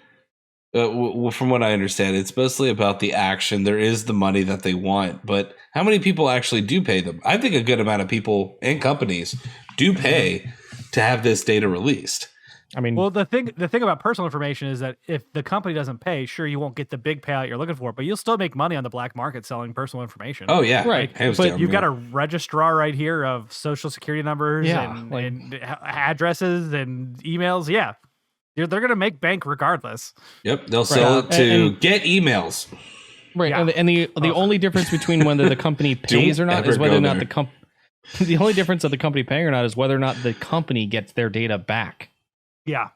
From what I understand, it's mostly about the action. There is the money that they want, but how many people actually do pay them? I think a good amount of people and companies do pay to have this data released. I mean, well, the thing about personal information is that if the company doesn't pay, sure, you won't get the big payout you're looking for, but you'll still make money on the black market selling personal information. Oh yeah, right. Hands But down, You've yeah. got a registrar right here of social security numbers Yeah, and, like- and addresses and emails. Yeah, they're going to make bank regardless. Yep, they'll sell it to And- get emails. right. Yeah. And the only difference between whether the company pays or not ever is whether go or not there. the only difference of the company paying or not is whether or not the company gets their data back. Yeah.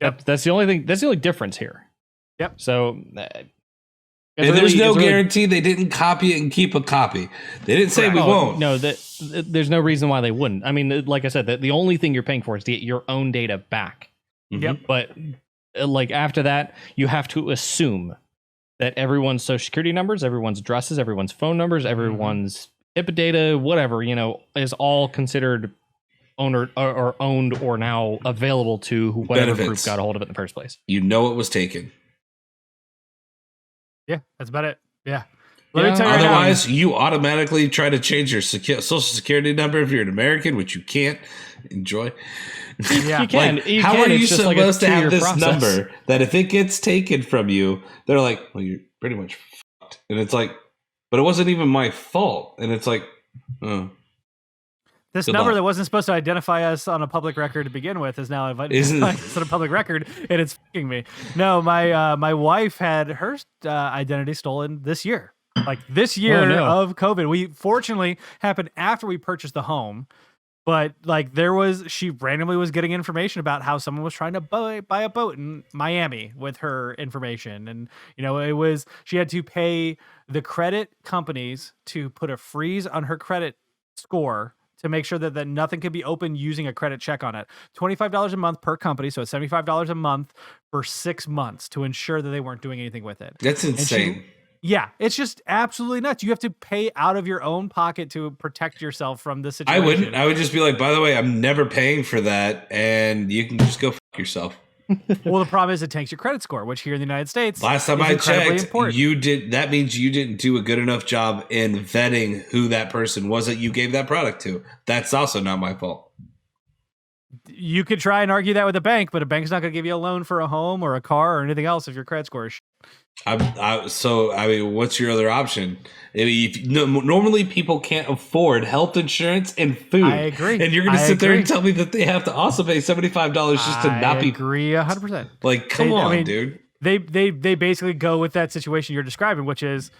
Yep. That's the only thing. That's the only difference here. Yep. So, And there's no guarantee they didn't copy it and keep a copy. They didn't say we won't. No, there's no reason why they wouldn't. I mean, like I said, the only thing you're paying for is to get your own data back. Mhm. Yep. But like after that, you have to assume that everyone's social security numbers, everyone's addresses, everyone's phone numbers, everyone's HIPAA data, whatever, is all considered owned or now available to whatever group Benefits. got a hold of it in the first place. You know it was taken. Yeah, that's about it. Yeah. Yeah, Let me tell you right now, Otherwise, you automatically try to change your social security number if you're an American, which you can't enjoy. Yeah. You can. Like, you how can. are you It's just like a supposed to have 2-year this process. number that if it gets taken from you, they're like, well, you're pretty much fucked. And it's like, but it wasn't even my fault. And it's like, oh. this Good number luck. that wasn't supposed to identify us on a public record to begin with is now Isn't- identifying us on a public record, and it's fucking me. No, my wife had her identity stolen this year. Like this year Oh, no. of COVID. We fortunately happened after we purchased the home. But like she randomly was getting information about how someone was trying to buy a boat in Miami with her information. And, she had to pay the credit companies to put a freeze on her credit score to make sure that nothing could be opened using a credit check on it. $25 a month per company. So it's $75 a month for 6 months to ensure that they weren't doing anything with it. That's insane. Yeah, it's just absolutely nuts. You have to pay out of your own pocket to protect yourself from this situation. I wouldn't. I would just be like, by the way, I'm never paying for that. And you can just go fuck yourself. Well, the problem is it tanks your credit score, which here in the United States, Last time is I incredibly checked, important. that means you didn't do a good enough job in vetting who that person was that you gave that product to. That's also not my fault. You could try and argue that with a bank, but a bank's not going to give you a loan for a home or a car or anything else if your credit score is shit. What's your other option? Normally people can't afford health insurance and food. I agree. And you're going to I sit there and agree. tell me that they have to also pay $75 just to not be agree 100%. like, come on, dude. They basically go with that situation you're describing, which is,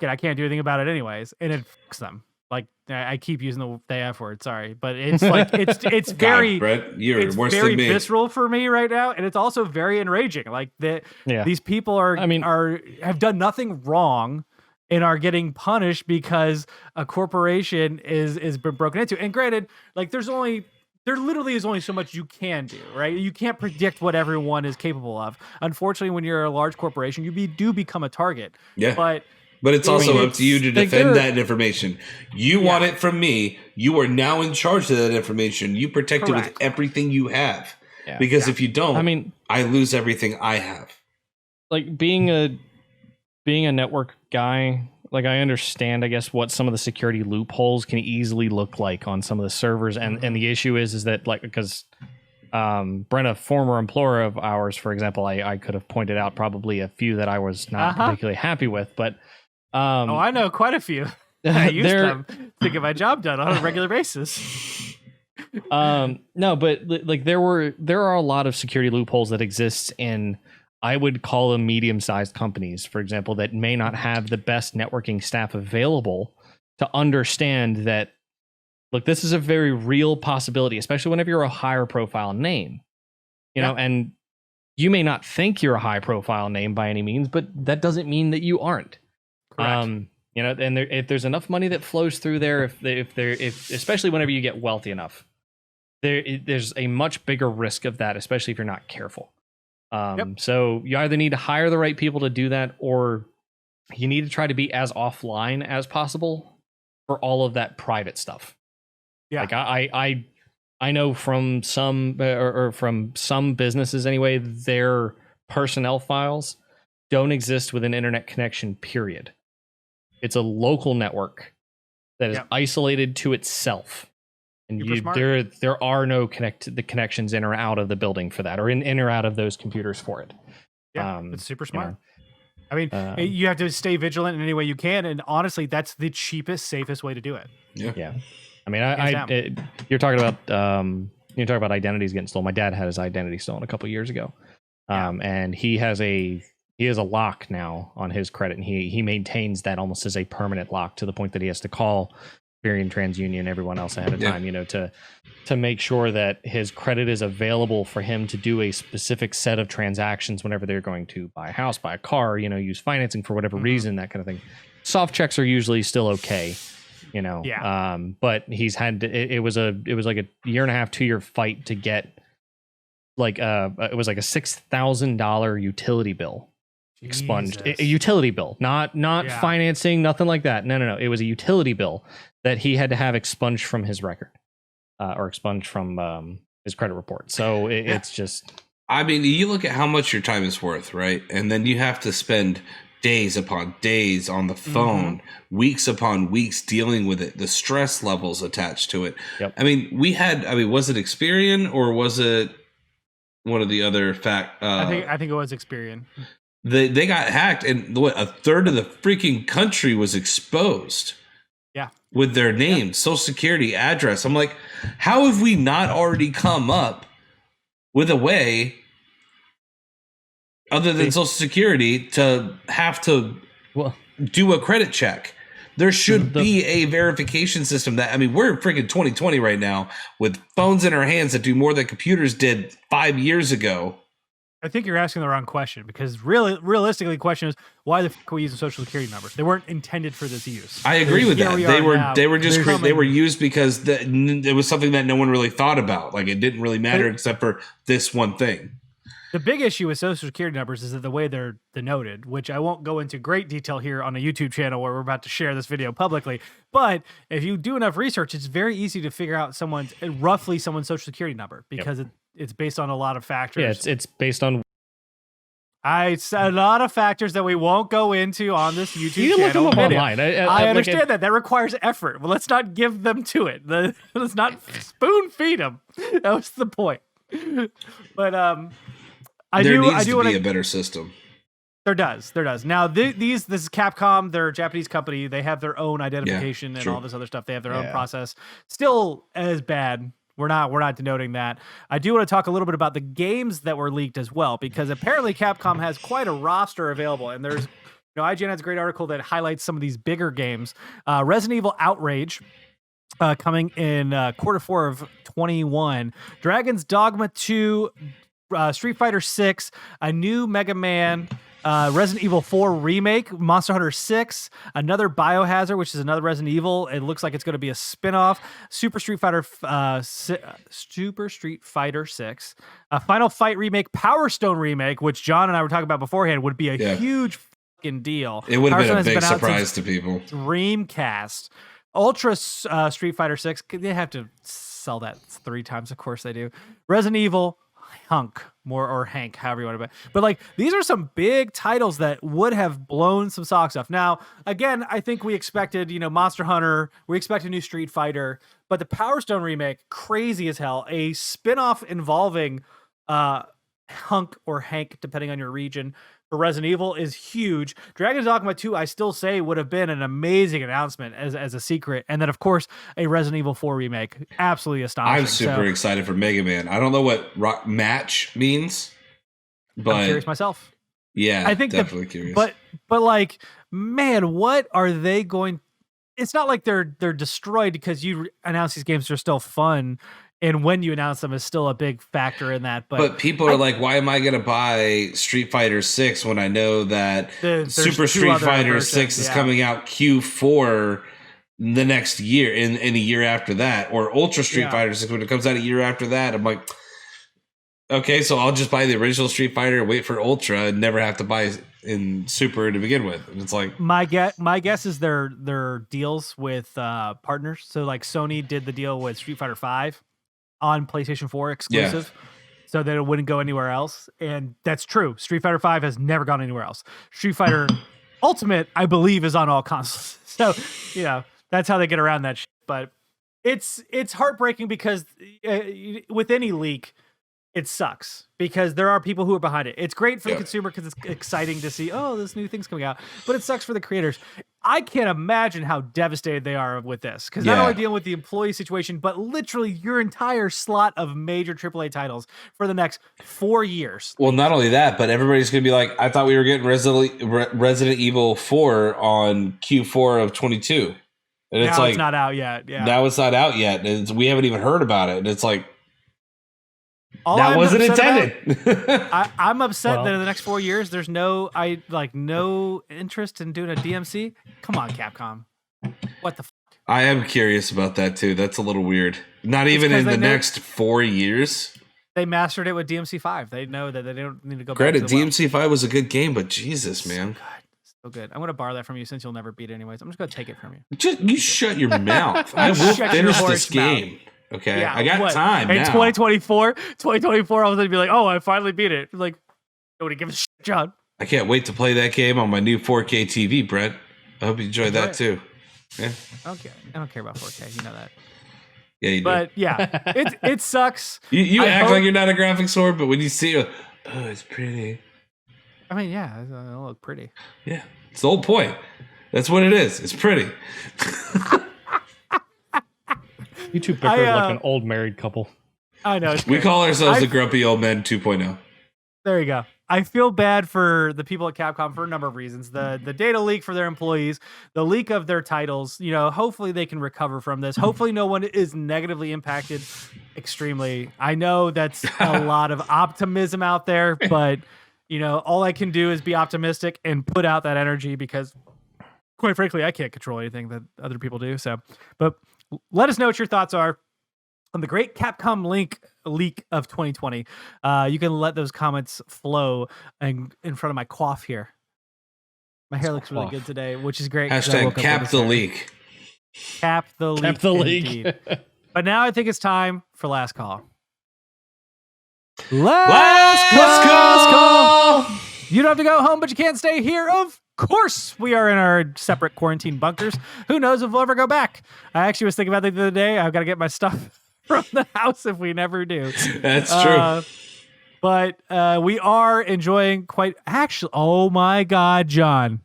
I can't do anything about it anyways, and it fucks them. Like I keep using the F word, sorry, but it's like it's very God, Brett, you're it's worse very than me. visceral for me right now, and it's also very enraging. Like these people have done nothing wrong and are getting punished because a corporation is been broken into. And granted, like there literally is only so much you can do, right? You can't predict what everyone is capable of. Unfortunately, when you're a large corporation, you do become a target. Yeah. But it's also up to you to defend that information. You want Yeah. it from me. You are now in charge of that information. You protect it with Correct. everything you have. Yeah. Because if you don't, I mean, I lose everything I have. like being a network guy, like I understand, I guess, what some of the security loopholes can easily look like on some of the servers, and the issue is that like because Brent, a former employer of ours, for example, I could have pointed out probably a few that I was not particularly happy with, but I know quite a few. I use them to get my job done on a regular basis. No, but like there are a lot of security loopholes that exist in, I would call them medium-sized companies, for example, that may not have the best networking staff available to understand that, look, this is a very real possibility, especially whenever you're a higher profile name, you know, and you may not think you're a high profile name by any means, but that doesn't mean that you aren't. Correct. You know, and if there's enough money that flows through there, if especially whenever you get wealthy enough, there's a much bigger risk of that, especially if you're not careful. So you either need to hire the right people to do that, or you need to try to be as offline as possible for all of that private stuff. Yeah. Like I know from some or from some businesses anyway, their personnel files don't exist with an internet connection, period. It's a local network that is isolated to itself. And there are no connections in or out of the building for that, or in or out of those computers for it. Yeah, it's super smart. I mean, you have to stay vigilant in any way you can, and honestly, that's the cheapest, safest way to do it. Yeah. I mean, you're talking about identities getting stolen. My dad had his identity stolen a couple of years ago, and he has a lock now on his credit, and he maintains that almost as a permanent lock to the point that he has to call Experian, TransUnion, everyone else ahead of time, to make sure that his credit is available for him to do a specific set of transactions whenever they're going to buy a house, buy a car, use financing for whatever reason, that kind of thing. Soft checks are usually still okay, but he's had it was like a 1.5 to 2 year fight to get it was like a $6,000 utility bill expunged. A utility bill, not financing, nothing like that. No. It was a utility bill that he had to have expunged from his record, or expunged from his credit report. So it's just. I mean, you look at how much your time is worth, right? And then you have to spend days upon days on the phone, weeks upon weeks dealing with it, the stress levels attached to it. Yep. I mean, was it Experian or was it one of the other I think it was Experian. They got hacked, and a third of the freaking country was exposed. Yeah. With their name, social security, address. I'm like, how have we not already come up with a way other than social security to have to do a credit check? There should be a verification system we're freaking 2020 right now with phones in our hands that do more than computers did 5 years ago. I think you're asking the wrong question, because realistically, the question is, why the fuck are we using social security numbers? They weren't intended for this use. I agree with that. They were used because it was something that no one really thought about. Like, it didn't really matter except for this one thing. The big issue with social security numbers is that the way they're denoted, which I won't go into great detail here on a YouTube channel where we're about to share this video publicly. But if you do enough research, it's very easy to figure out roughly someone's social security number, because it's based on a lot of factors. Yeah, it's based on a lot of factors that we won't go into on this YouTube channel. You can look them up online. I understand that requires effort. Well, let's not give them to it. Let's not spoon feed them. That was the point. But there needs to be a better system. There does. Now, this is Capcom. They're a Japanese company. They have their own identification and all this other stuff. They have their own process. Still as bad. We're not denoting that. I do want to talk a little bit about the games that were leaked as well, because apparently Capcom has quite a roster available, and there's, IGN has a great article that highlights some of these bigger games. Resident Evil Outrage, coming in Q4 of 21. Dragon's Dogma 2, Street Fighter 6, a new Mega Man, Resident Evil 4 remake, Monster Hunter 6, another Biohazard, which is another Resident Evil. It looks like it's going to be a spin-off. Super Street Fighter 6, a Final Fight remake, Power Stone remake, which John and I were talking about beforehand, would be a huge fucking deal. It would have been a big surprise to people. Dreamcast, Ultra Street Fighter 6. They have to sell that 3 times. Of course they do. Resident Evil, Hank, however you want to put it. But these are some big titles that would have blown some socks off. Now, again, I think we expected, Monster Hunter, we expect a new Street Fighter, but the Power Stone remake, crazy as hell. A spin-off involving Hunk or Hank, depending on your region, for Resident Evil is huge. Dragon's Dogma 2, I still say, would have been an amazing announcement as a secret. And then, of course, a Resident Evil 4 remake. Absolutely astonishing. I'm super excited for Mega Man. I don't know what match means, but I'm curious myself. Yeah, I think definitely curious. But man, what are they going? It's not like they're destroyed because you announce these games are still fun. And when you announce them is still a big factor in that. But people are like, why am I going to buy Street Fighter 6 when I know that Super Street Fighter 6 is coming out Q4 the next year, in a year after that, or Ultra Street Fighter 6 when it comes out a year after that? I'm like, okay, so I'll just buy the original Street Fighter, wait for Ultra, and never have to buy in Super to begin with. And it's like, my guess is their deals with partners. So Sony did the deal with Street Fighter 5 on PlayStation 4 exclusive. so that it wouldn't go anywhere else. And that's true. Street Fighter V has never gone anywhere else. Street Fighter Ultimate, I believe, is on all consoles. So, that's how they get around that shit. But it's heartbreaking because with any leak, it sucks because there are people who are behind it. It's great for the consumer because it's exciting to see, this new thing's coming out, but it sucks for the creators. I can't imagine how devastated they are with this because not only dealing with the employee situation, but literally your entire slot of major AAA titles for the next 4 years. Well, not only that, but everybody's going to be like, I thought we were getting Resident Evil 4 on Q4 of 22. And now it's not out yet. Yeah. Now it's not out yet. We haven't even heard about it. And it's like, that I'm wasn't upset intended. I'm upset that in the next 4 years, there's no interest in doing a DMC. Come on, Capcom. What the I am curious about that too. That's a little weird. Not even in the next 4 years. They mastered it with DMC 5. They know that they don't need to go Granted, back to DMC 5 was a good game, but Jesus, man. So good. I'm going to borrow that from you since you'll never beat it anyways. I'm just going to take it from you. You shut your mouth. I will finish this game. Okay, I got time in now. 2024, I was going to be like, I finally beat it. Like, nobody gives a shit, John. I can't wait to play that game on my new 4K TV, Brent. I hope you enjoy that too. Yeah. Okay, I don't care about 4K. You know that. Yeah, you do. But yeah, it sucks. You act like you're not a graphics whore, but when you see it, it's pretty. I mean, yeah, it'll look pretty. Yeah, it's the whole point. That's what it is. It's pretty. You two bickered like an old married couple. I know. We call ourselves the Grumpy Old Men 2.0. There you go. I feel bad for the people at Capcom for a number of reasons. The data leak for their employees, the leak of their titles. Hopefully they can recover from this. Hopefully no one is negatively impacted extremely. I know that's a lot of optimism out there, but all I can do is be optimistic and put out that energy because, quite frankly, I can't control anything that other people do. So, but let us know what your thoughts are on the great Capcom leak of 2020. You can let those comments flow in front of my coif here. My hair looks really good today, which is great. Hashtag cap the leak. Cap the leak. Cap the leak. But now I think it's time for last call. Last call. You don't have to go home, but you can't stay here. Of course, we are in our separate quarantine bunkers. Who knows if we'll ever go back? I actually was thinking about that the other day. I've got to get my stuff from the house if we never do. That's true. But we are enjoying oh my God, John.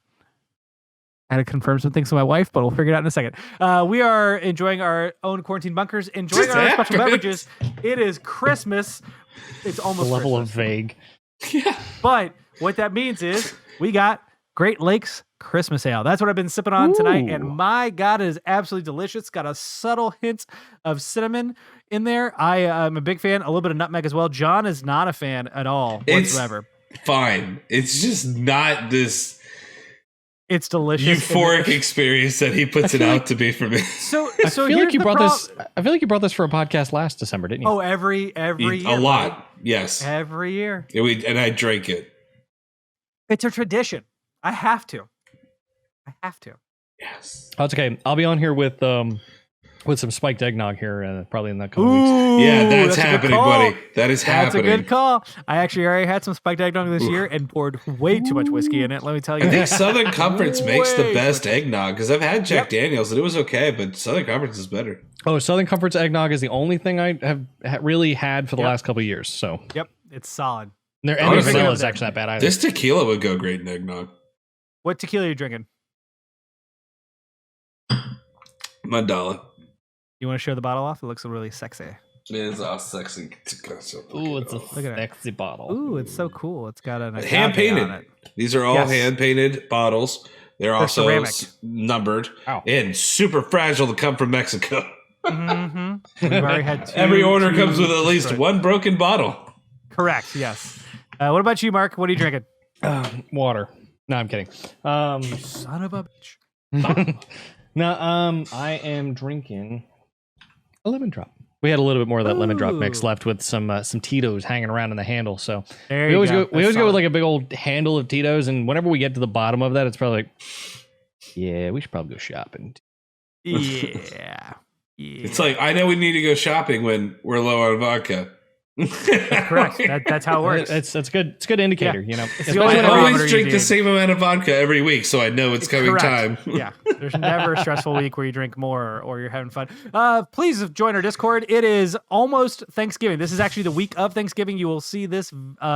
I had to confirm some things with my wife, but we'll figure it out in a second. We are enjoying our own quarantine bunkers, enjoying our special beverages. It is Christmas. It's almost the level Christmas. of vague. Yeah. But what that means is we got Great Lakes Christmas Ale. That's what I've been sipping on tonight. And my God, it is absolutely delicious. Got a subtle hint of cinnamon in there. I am a big fan. A little bit of nutmeg as well. John is not a fan at all whatsoever. It's fine. It's just not this... It's delicious. Euphoric experience that he puts it out to be for me. So I feel like you brought this. I feel like you brought this for a podcast last December, didn't you? Oh, every year. A lot, yes. Every year. And I drank it. It's a tradition. I have to. Yes. Oh, it's okay. I'll be on here with some spiked eggnog here probably in that couple weeks. Yeah, that's happening, buddy. That is happening. That's a good call. I actually already had some spiked eggnog this year and poured way too much whiskey in it. Let me tell you. I think Southern Comforts makes the best eggnog because I've had Jack Daniels and it was okay, but Southern Comforts is better. Oh, Southern Comforts eggnog is the only thing I have really had for the last couple of years. So it's solid. And their vanilla is actually not bad either. This tequila would go great in eggnog. What tequila are you drinking? Mandala. You want to show the bottle off? It looks really sexy. It is all sexy. Ooh, it's a sexy bottle. Ooh, it's so cool. It's got a hand painted. On it. These are all hand painted bottles. They're also ceramic. Numbered and super fragile to come from Mexico. Mm-hmm. We've already had Every order comes with at least one broken bottle. Correct. Yes. What about you, Mark? What are you drinking? Water. No, I'm kidding. You son of a bitch. No, I am drinking a lemon drop. We had a little bit more of that lemon drop mix left with some Tito's hanging around in the handle. So we always go with like a big old handle of Tito's, and whenever we get to the bottom of that, it's probably like, yeah, we should probably go shopping. Yeah. It's like, I know we need to go shopping when we're low on vodka. That's correct. That's how it works. That's good. It's a good indicator, Yeah. you know. It's the only I barometer always you drink the need. same amount of vodka every week, so I know it's coming time. Correct. Yeah. There's never a stressful week where you drink more or you're having fun. Please join our Discord. It is almost Thanksgiving. This is actually the week of Thanksgiving. You will see this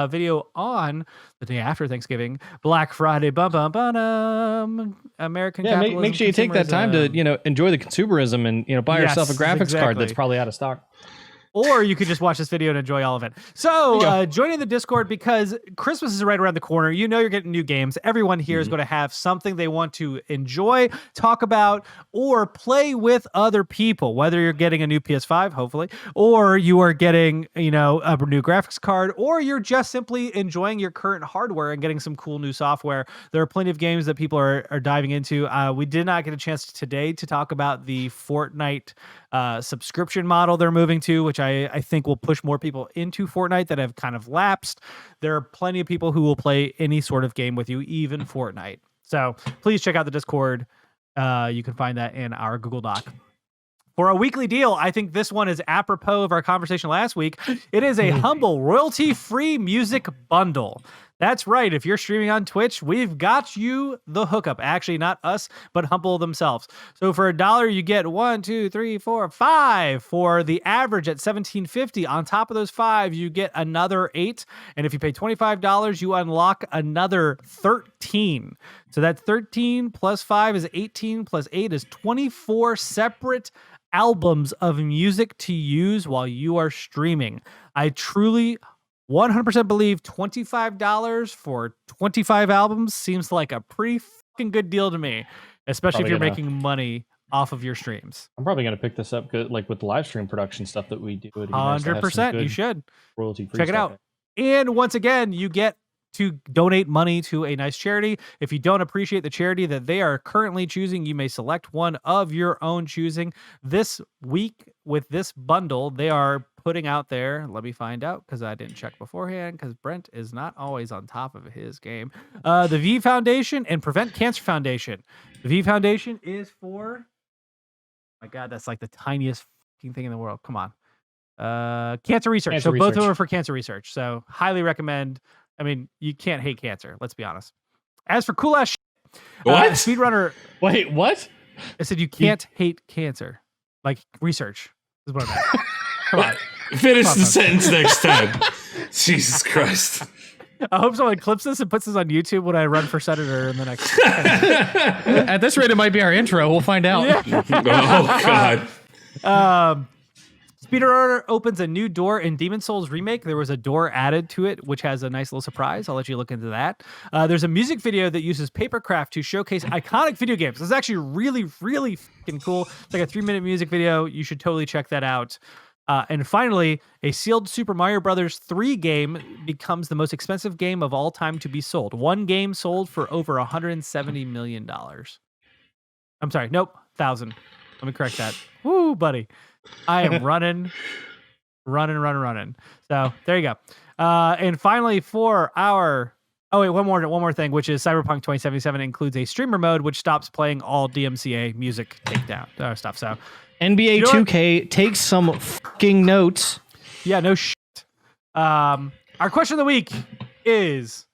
video on the day after Thanksgiving. Black Friday. Bum, bum, bum, American capitalism. Make sure you take that time to, consumerism. you know, enjoy the consumerism and, you know, buy yourself a Yes, graphics card exactly. that's probably out of stock. Or you could just watch this video and enjoy all of it. So joining the Discord, because Christmas is right around the corner. You know you're getting new games. Everyone here is going to have something they want to enjoy, talk about, or play with other people. Whether you're getting a new PS5, hopefully, or you are getting, you know, a new graphics card, or you're just simply enjoying your current hardware and getting some cool new software. There are plenty of games that people are diving into. We did not get a chance today to talk about the Fortnite subscription model they're moving to, which I think will push more people into Fortnite that have kind of lapsed. There are plenty of people who will play any sort of game with you, even Fortnite. So please check out the Discord. You can find that in our Google Doc. For a weekly deal, I think this one is apropos of our conversation last week. It is a humble royalty-free music bundle. That's right. If you're streaming on Twitch, we've got you the hookup. Actually, not us, but Humble themselves. So for $1, you get 1, 2, 3, 4, 5. For the average at $17.50, on top of those 5, you get another 8. And if you pay $25, you unlock another 13. So that's 13 plus 5 is 18 plus 8 is 24 separate albums of music to use while you are streaming. I truly 100% believe $25 for 25 albums seems like a pretty fucking good deal to me, especially if you're making money off of your streams. I'm probably gonna pick this up, like with the live stream production stuff that we do. 100%, you should royalty free. check it out. And once again, you get to donate money to a nice charity. If you don't appreciate the charity that they are currently choosing, you may select one of your own choosing. This week with this bundle, they are putting out there, let me find out because I didn't check beforehand because Brent is not always on top of his game. The V Foundation and Prevent Cancer Foundation. The V Foundation is for, my God, that's like the tiniest fucking thing in the world. Come on. Cancer research. So both of them are for cancer research. So highly recommend. I mean, you can't hate cancer. Let's be honest. As for cool ass shit, What? Speedrunner. Wait, what? I said you can't hate cancer. Like research is what I meant. Come on. Finish the sentence next time. Jesus Christ. I hope someone clips this and puts this on YouTube when I run for senator in the next. At this rate, it might be our intro. We'll find out. Yeah. Oh God. Speedrunner opens a new door in Demon Souls Remake. There was a door added to it, which has a nice little surprise. I'll let you look into that. There's a music video that uses papercraft to showcase iconic video games. This is actually really, really fucking cool. It's like a 3-minute music video. You should totally check that out. And finally, a sealed Super Mario Brothers 3 game becomes the most expensive game of all time to be sold. One game sold for over $170 million. I'm sorry. Nope. 1,000. Let me correct that. Woo, buddy. I am running. So there you go. And finally, for our one more thing, which is Cyberpunk 2077 includes a streamer mode, which stops playing all DMCA music takedown stuff. So NBA 2K takes some fucking notes. Yeah, no shit. Our question of the week is: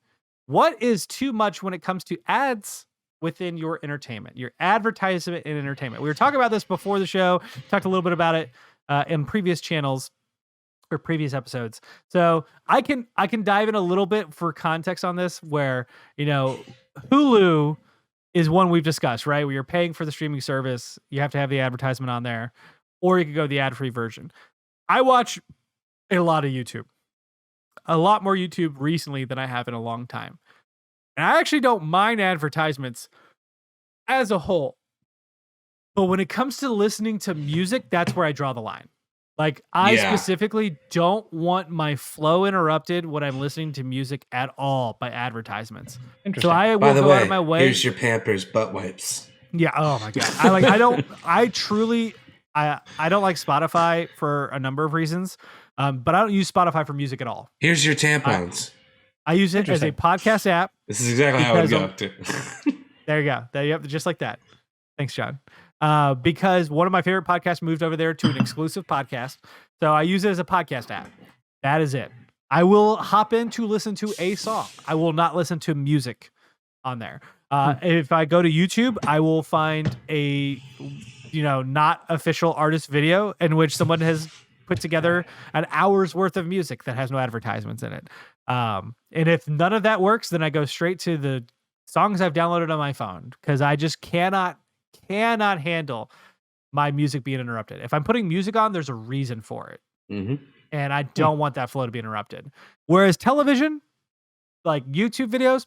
what is too much when it comes to ads within your entertainment, your advertisement and entertainment? We were talking about this before the show, talked a little bit about it in previous channels or previous episodes. So I can dive in a little bit for context on this, where, you know, Hulu is one we've discussed, right? Where you're paying for the streaming service, you have to have the advertisement on there, or you could go the ad-free version. I watch a lot of YouTube, a lot more YouTube recently than I have in a long time. And I actually don't mind advertisements as a whole. But when it comes to listening to music, that's where I draw the line. Like, I specifically don't want my flow interrupted when I'm listening to music at all by advertisements. Interesting. So I will By the go way, out of my way. here's your Pampers butt wipes. Yeah. Oh my God. I don't like Spotify for a number of reasons. But I don't use Spotify for music at all. Here's your tampons. I use it as a podcast app. This is exactly how it would go. There you go. There you have, just like that. Thanks, John. Because one of my favorite podcasts moved over there to an exclusive podcast. So I use it as a podcast app. That is it. I will hop in to listen to a song. I will not listen to music on there. If I go to YouTube, I will find a not official artist video in which someone has put together an hour's worth of music that has no advertisements in it. And if none of that works, then I go straight to the songs I've downloaded on my phone because I just cannot handle my music being interrupted. If I'm putting music on, there's a reason for it. Mm-hmm. And I don't want that flow to be interrupted. Whereas television, like YouTube videos,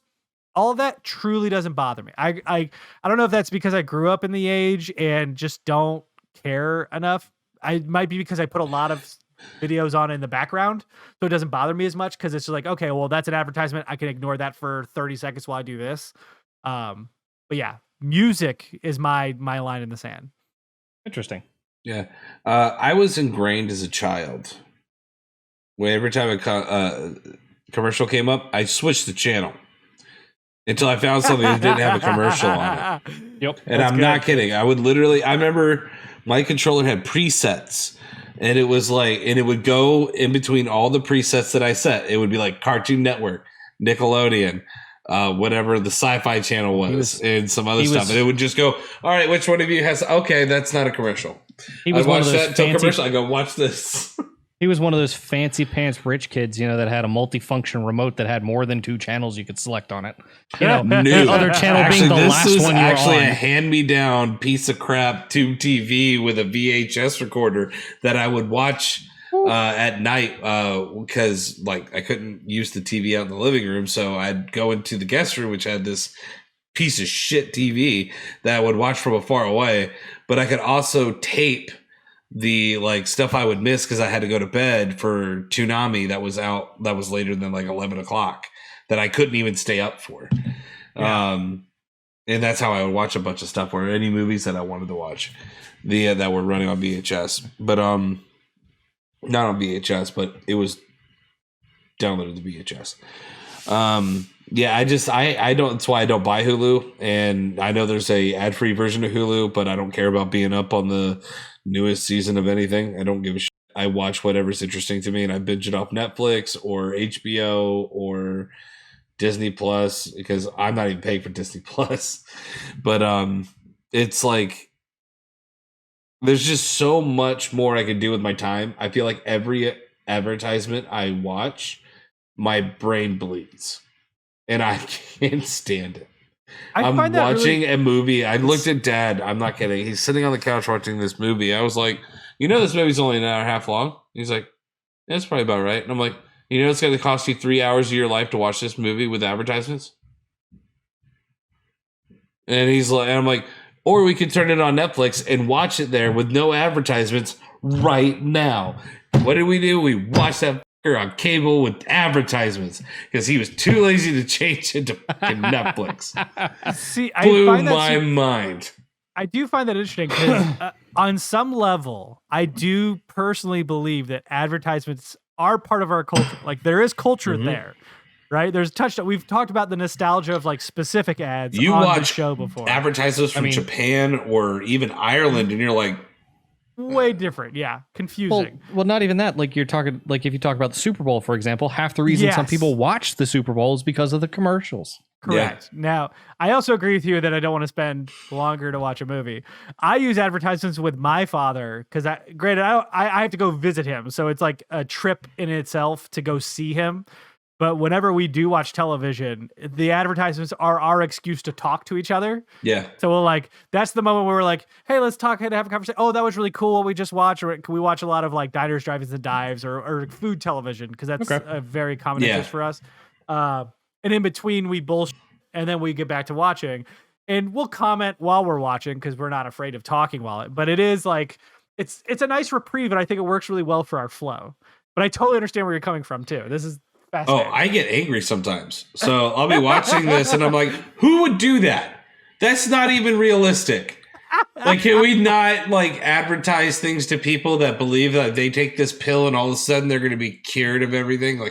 all of that truly doesn't bother me. I don't know if that's because I grew up in the age and just don't care enough. I might be because I put a lot of videos on in the background, so it doesn't bother me as much because it's just like, okay, well, that's an advertisement. I can ignore that for 30 seconds while I do this. But yeah, music is my line in the sand. Interesting. Yeah. I was ingrained as a child. Every time a commercial came up, I switched the channel until I found something that didn't have a commercial on it. Yep. And I'm not kidding. I remember my controller had presets, and it was like, and it would go in between all the presets that I set. It would be like Cartoon Network, Nickelodeon, whatever the Sci-Fi Channel was, and some other stuff. And it would just go, all right, which one of you has, okay, that's not a commercial. He was one of those commercial. I go, watch this. He was one of those fancy pants rich kids, that had a multifunction remote that had more than 2 channels you could select on it. The other channel being the last one you were on. Actually, a hand-me-down piece of crap tube TV with a VHS recorder that I would watch at night because, I couldn't use the TV out in the living room, so I'd go into the guest room, which had this piece of shit TV that I would watch from afar away. But I could also tape the stuff I would miss because I had to go to bed for Toonami that was out that was later than 11 o'clock that I couldn't even stay up for. Yeah. And that's how I would watch a bunch of stuff, or any movies that I wanted to watch that were running on VHS, but not on VHS, but it was downloaded to VHS. Yeah, I don't, that's why I don't buy Hulu, and I know there's a ad-free version of Hulu, but I don't care about being up on the newest season of anything. I don't give a shit. I watch whatever's interesting to me, and I binge it off Netflix or HBO or Disney Plus, because I'm not even paying for Disney Plus. But it's like there's just so much more I can do with my time. I feel like every advertisement I watch, my brain bleeds, and I can't stand it. I'm watching a movie. I looked at Dad. I'm not kidding. He's sitting on the couch watching this movie. I was like, this movie's only an hour and a half long. He's like, that's probably about right. And I'm like, it's going to cost you 3 hours of your life to watch this movie with advertisements? And he's like, and I'm like, or we could turn it on Netflix and watch it there with no advertisements right now. What did we do? We watched that on cable with advertisements because he was too lazy to change it to fucking Netflix. See, blew my mind. I do find that interesting because on some level, I do personally believe that advertisements are part of our culture. There is culture there, right? There's touched. We've talked about the nostalgia of specific ads on the show before. Advertisements from Japan or even Ireland, and you're like, way different, yeah, confusing. Well, not even that. You're talking, if you talk about the Super Bowl, for example, half the reason some people watch the Super Bowl is because of the commercials. Correct. Yeah. Now, I also agree with you that I don't want to spend longer to watch a movie. I use advertisements with my father because, granted, I have to go visit him, so it's like a trip in itself to go see him. But whenever we do watch television, the advertisements are our excuse to talk to each other. Yeah. So we'll that's the moment where we're like, hey, let's talk and have a conversation. Oh, that was really cool what we just watched. Or can we watch a lot of diners, drive-ins, and dives or food television? Because that's a very common interest for us. And in between, we bullshit, and then we get back to watching. And we'll comment while we're watching because we're not afraid of talking while it. But it is it's a nice reprieve, and I think it works really well for our flow. But I totally understand where you're coming from, too. This is Oh, I get angry sometimes. So I'll be watching this and I'm like, who would do that? That's not even realistic. Can we not advertise things to people that believe that they take this pill and all of a sudden they're going to be cured of everything?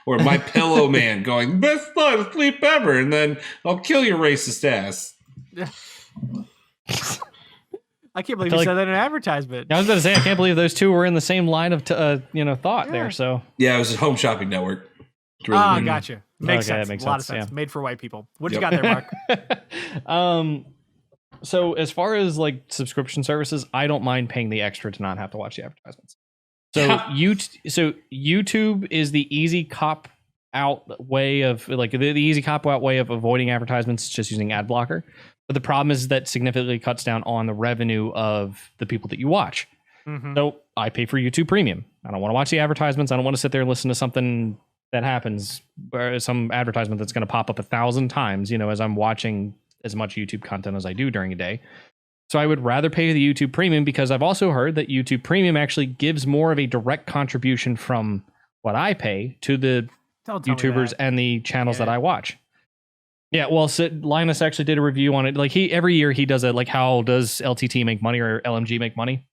Or my pillow man going, best night of sleep ever, and then I'll kill your racist ass. I can't believe feel you like- said that in an advertisement. I was about to say, I can't believe those two were in the same line of thought Yeah. there. So Yeah, it was a Home Shopping Network. It's really good. Gotcha. Makes Okay, that sense. makes a lot sense, of sense. yeah. Made for white people. What you Yep. got there, Mark? So as far as like subscription services, I don't mind paying the extra to not have to watch the advertisements. So YouTube is the easy cop out way of like the easy cop out way of avoiding advertisements, just using ad blocker. But the problem is that significantly cuts down on the revenue of the people that you watch. Mhm. So I pay for YouTube Premium. I don't want to watch the advertisements. I don't want to sit there and listen to something that happens, or some advertisement that's going to pop up 1,000 times, as I'm watching as much YouTube content as I do during a day. So I would rather pay the YouTube Premium, because I've also heard that YouTube Premium actually gives more of a direct contribution from what I pay to the Don't tell me YouTubers that. and the channels that Yeah. I watch. Yeah, well, Linus actually did a review on it. Like every year he does it. Like, how does LTT make money or LMG make money?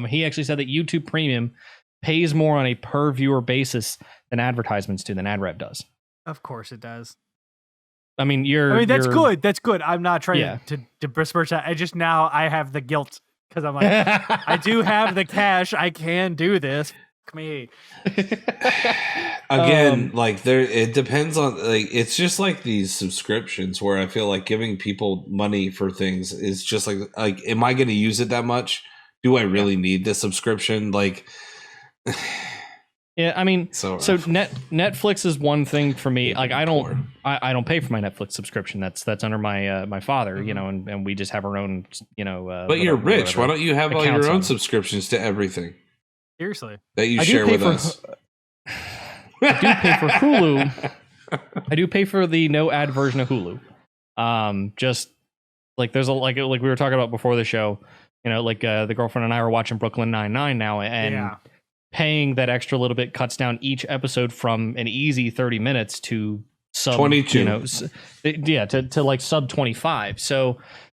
He actually said that YouTube Premium pays more on a per viewer basis than advertisements do, than AdRev does. Of course it does. I mean, That's good. That's good. I'm not trying Yeah. to besmirch that. I just now I have the guilt because I'm like, I do have the cash. I can do this. Fuck me. Again, like it depends on, like, it's just like these subscriptions where I feel like giving people money for things is just like am I going to use it that much? Do I really need this subscription? Like, Yeah, I mean, so Netflix is one thing for me. Like, I don't pay for my Netflix subscription. That's under my my father, and we just have our own, but you're rich. Why don't you have all accounts your on own it. subscriptions to everything Seriously. that you I do share pay with for- us? I do pay for Hulu. I do pay for the no ad version of Hulu. Just like there's like we were talking about before the show, the girlfriend and I were watching Brooklyn Nine-Nine now, and Yeah. paying that extra little bit cuts down each episode from an easy 30 minutes to sub 22. To like sub 25. So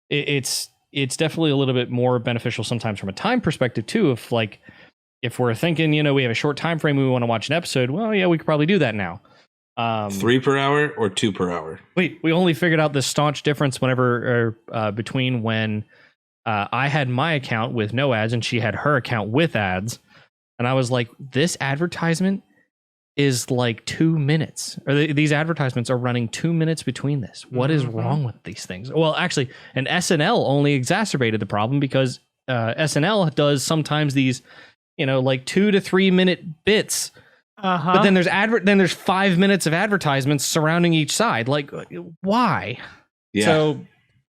it's definitely a little bit more beneficial sometimes from a time perspective too. If we're thinking, we have a short time frame, we want to watch an episode, well, yeah, we could probably do that now. 3 per hour or 2 per hour? We only figured out this staunch difference between when I had my account with no ads and she had her account with ads. And I was like, this advertisement is like 2 minutes, or these advertisements are running 2 minutes between this. What is wrong with these things? Well, actually, and SNL only exacerbated the problem, because SNL does sometimes these, like 2 to 3 minute bits. But then there's 5 minutes of advertisements surrounding each side. Like, why? Yeah. So,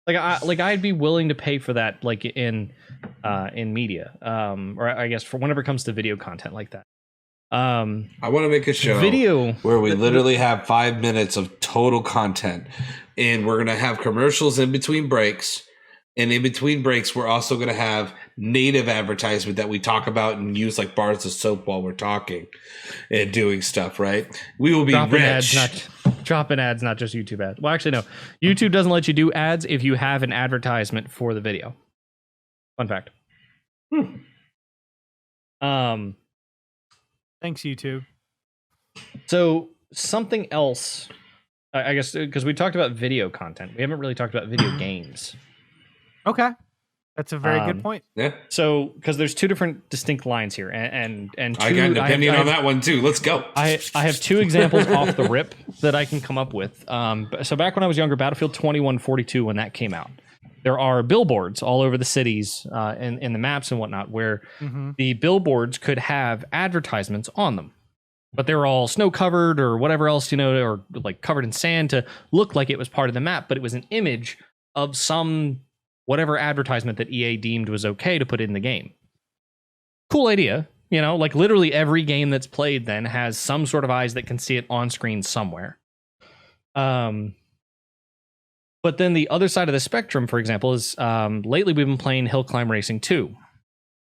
I'd be willing to pay for that, like in media, or I guess for whenever it comes to video content like that. I want to make a show Video where we literally have 5 minutes of total content, and we're going to have commercials in between breaks. And in between breaks, we're also going to have native advertisement that we talk about and use like bars of soap while we're talking and doing stuff, right? We will be dropping rich. dropping ads, not just YouTube ads. Well, actually, no. YouTube doesn't let you do ads if you have an advertisement for the video. Fun fact. Thanks, YouTube. So something else, I guess, because we talked about video content. We haven't really talked about video games. Okay. That's a very good point. Yeah. So, because there's two different distinct lines here, and two, I got an opinion on that one too. Let's go. I have two examples off the rip that I can come up with. So back when I was younger, Battlefield 2142, when that came out, there are billboards all over the cities, in the maps and whatnot, where the billboards could have advertisements on them, but they were all snow covered or whatever else, or like covered in sand to look like it was part of the map, but it was an image of some whatever advertisement that EA deemed was okay to put in the game. Cool idea. Like literally every game that's played then has some sort of eyes that can see it on screen somewhere. But then the other side of the spectrum, for example, is lately we've been playing Hill Climb Racing 2.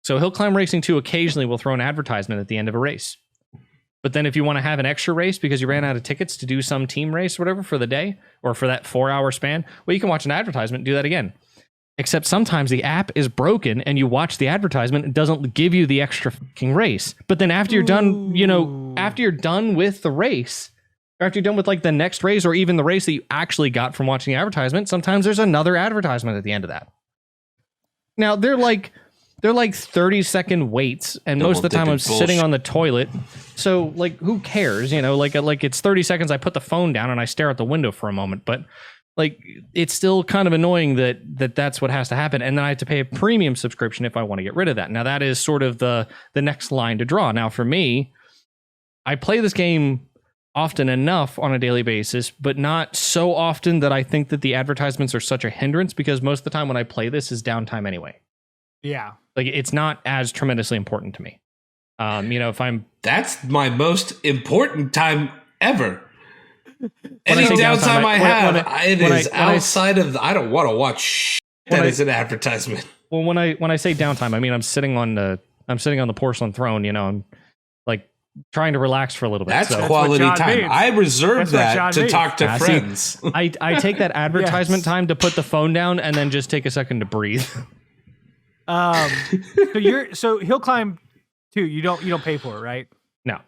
So Hill Climb Racing 2 occasionally will throw an advertisement at the end of a race. But then if you want to have an extra race because you ran out of tickets to do some team race or whatever for the day or for that 4-hour span, well, you can watch an advertisement and do that again. Except sometimes the app is broken and you watch the advertisement, it doesn't give you the extra fucking race. But then after you're done, after you're done with the race, or after you're done with like the next race or even the race that you actually got from watching the advertisement, sometimes there's another advertisement at the end of that. Now they're like 30-second waits, and most of the time I'm sitting on the toilet. So like, who cares? You know, like it's 30 seconds. I put the phone down and I stare out the window for a moment, but like, it's still kind of annoying that's what has to happen. And then I have to pay a premium subscription if I want to get rid of that. Now that is sort of the next line to draw. Now for me, I play this game often enough on a daily basis, but not so often that I think that the advertisements are such a hindrance, because most of the time when I play this is downtime anyway. Yeah. Like, it's not as tremendously important to me. You know, if I'm... That's my most important time ever. Any downtime I have, it is outside of... I don't want to watch shit that is an advertisement. Well, when I say downtime, I mean I'm sitting on the porcelain throne, you know, I'm like trying to relax for a little bit. That's quality time. Means. I reserve that to talk to friends. See, I take that advertisement time to put the phone down and then just take a second to breathe. So Hill Climb 2, you don't pay for it, right? No.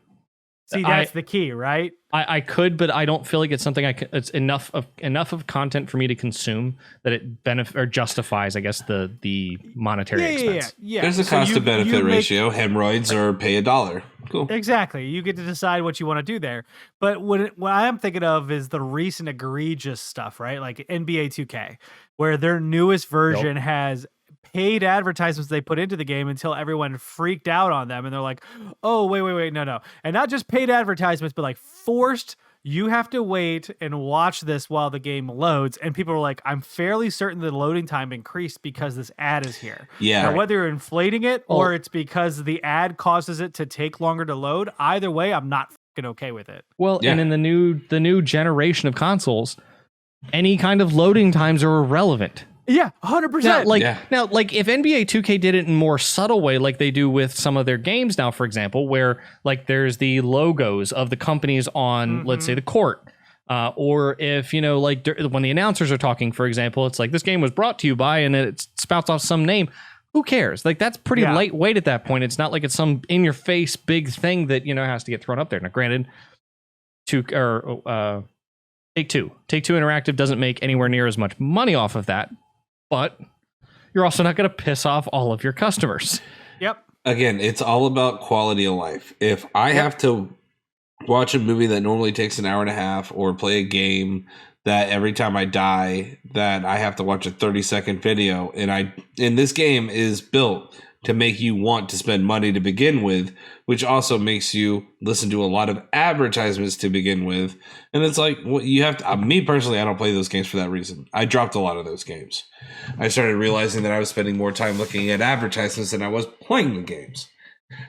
See, that's the key, right? I could, but I don't feel like it's something it's enough of content for me to consume that it benefit or justifies, I guess, the monetary expense. Yeah. There's a cost to benefit ratio. Hemorrhoids or pay $1. Cool. Exactly. You get to decide what you want to do there. But what I am thinking of is the recent egregious stuff, right? Like NBA 2K, where their newest version has paid advertisements they put into the game until everyone freaked out on them, and they're like, oh, wait, no. And not just paid advertisements, but like forced, you have to wait and watch this while the game loads. And people are like, I'm fairly certain the loading time increased because this ad is here. Yeah. Now, whether you're inflating it or it's because the ad causes it to take longer to load, either way, I'm not fucking okay with it. Well, and in the new generation of consoles, any kind of loading times are irrelevant. Yeah, 100%. Now, like if NBA 2K did it in a more subtle way, like they do with some of their games now, for example, where like there's the logos of the companies on, let's say, the court, or if, you know, like when the announcers are talking, for example, it's like this game was brought to you by, and it spouts off some name. Who cares? Like that's pretty lightweight at that point. It's not like it's some in your face big thing that, you know, has to get thrown up there. Now, granted, Take-Two Interactive doesn't make anywhere near as much money off of that. But you're also not going to piss off all of your customers. Yep. Again, it's all about quality of life. If I have to watch a movie that normally takes an hour and a half, or play a game that every time I die that I have to watch a 30-second video, and this game is built to make you want to spend money to begin with, which also makes you listen to a lot of advertisements to begin with. And it's like, well, you have to, me personally, I don't play those games for that reason. I dropped a lot of those games. I started realizing that I was spending more time looking at advertisements than I was playing the games.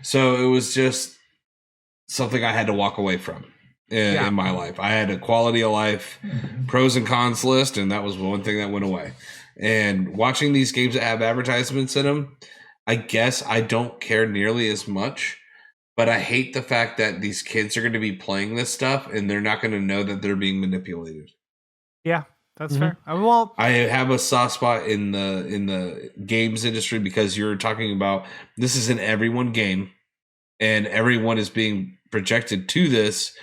So it was just something I had to walk away from in my life. I had a quality of life, pros and cons list, and that was one thing that went away. And watching these games that have advertisements in them, I guess I don't care nearly as much, but I hate the fact that these kids are going to be playing this stuff and they're not going to know that they're being manipulated. Yeah, that's fair. I have a soft spot in the games industry because you're talking about this is an everyone game and everyone is being projected to this.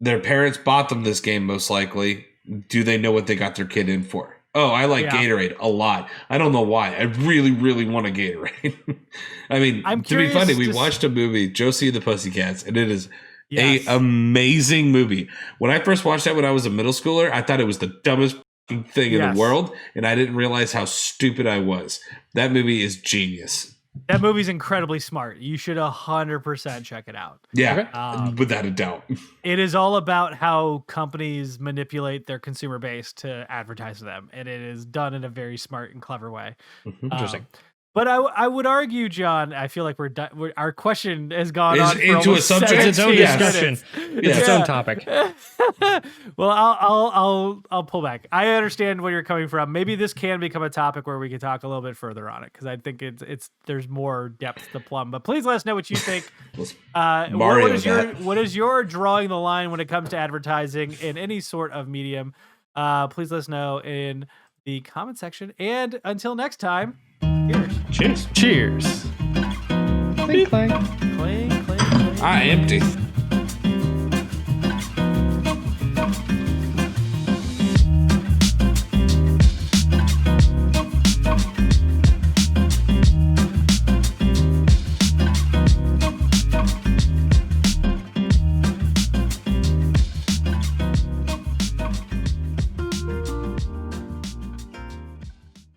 Their parents bought them this game most likely. Do they know what they got their kid in for? Oh, I like Gatorade a lot. I don't know why. I really, really want a Gatorade. I mean, to be funny, we watched a movie, Josie and the Pussycats, and it is an amazing movie. When I first watched that when I was a middle schooler, I thought it was the dumbest thing in the world, and I didn't realize how stupid I was. That movie is genius. That movie's incredibly smart. You should 100% check it out. Yeah, without a doubt. It is all about how companies manipulate their consumer base to advertise to them, and it is done in a very smart and clever way. Interesting. But I would argue, John, I feel like our question has gone on for into a subject. It's its own discussion. It's its own topic. Well, I'll pull back. I understand where you're coming from. Maybe this can become a topic where we can talk a little bit further on it, because I think there's more depth to plumb. But please let us know what you think. What is your drawing the line when it comes to advertising in any sort of medium? Please let us know in the comment section. And until next time. Cheers. Cheers. Clink, clank. Clink, clink, clink. Empty.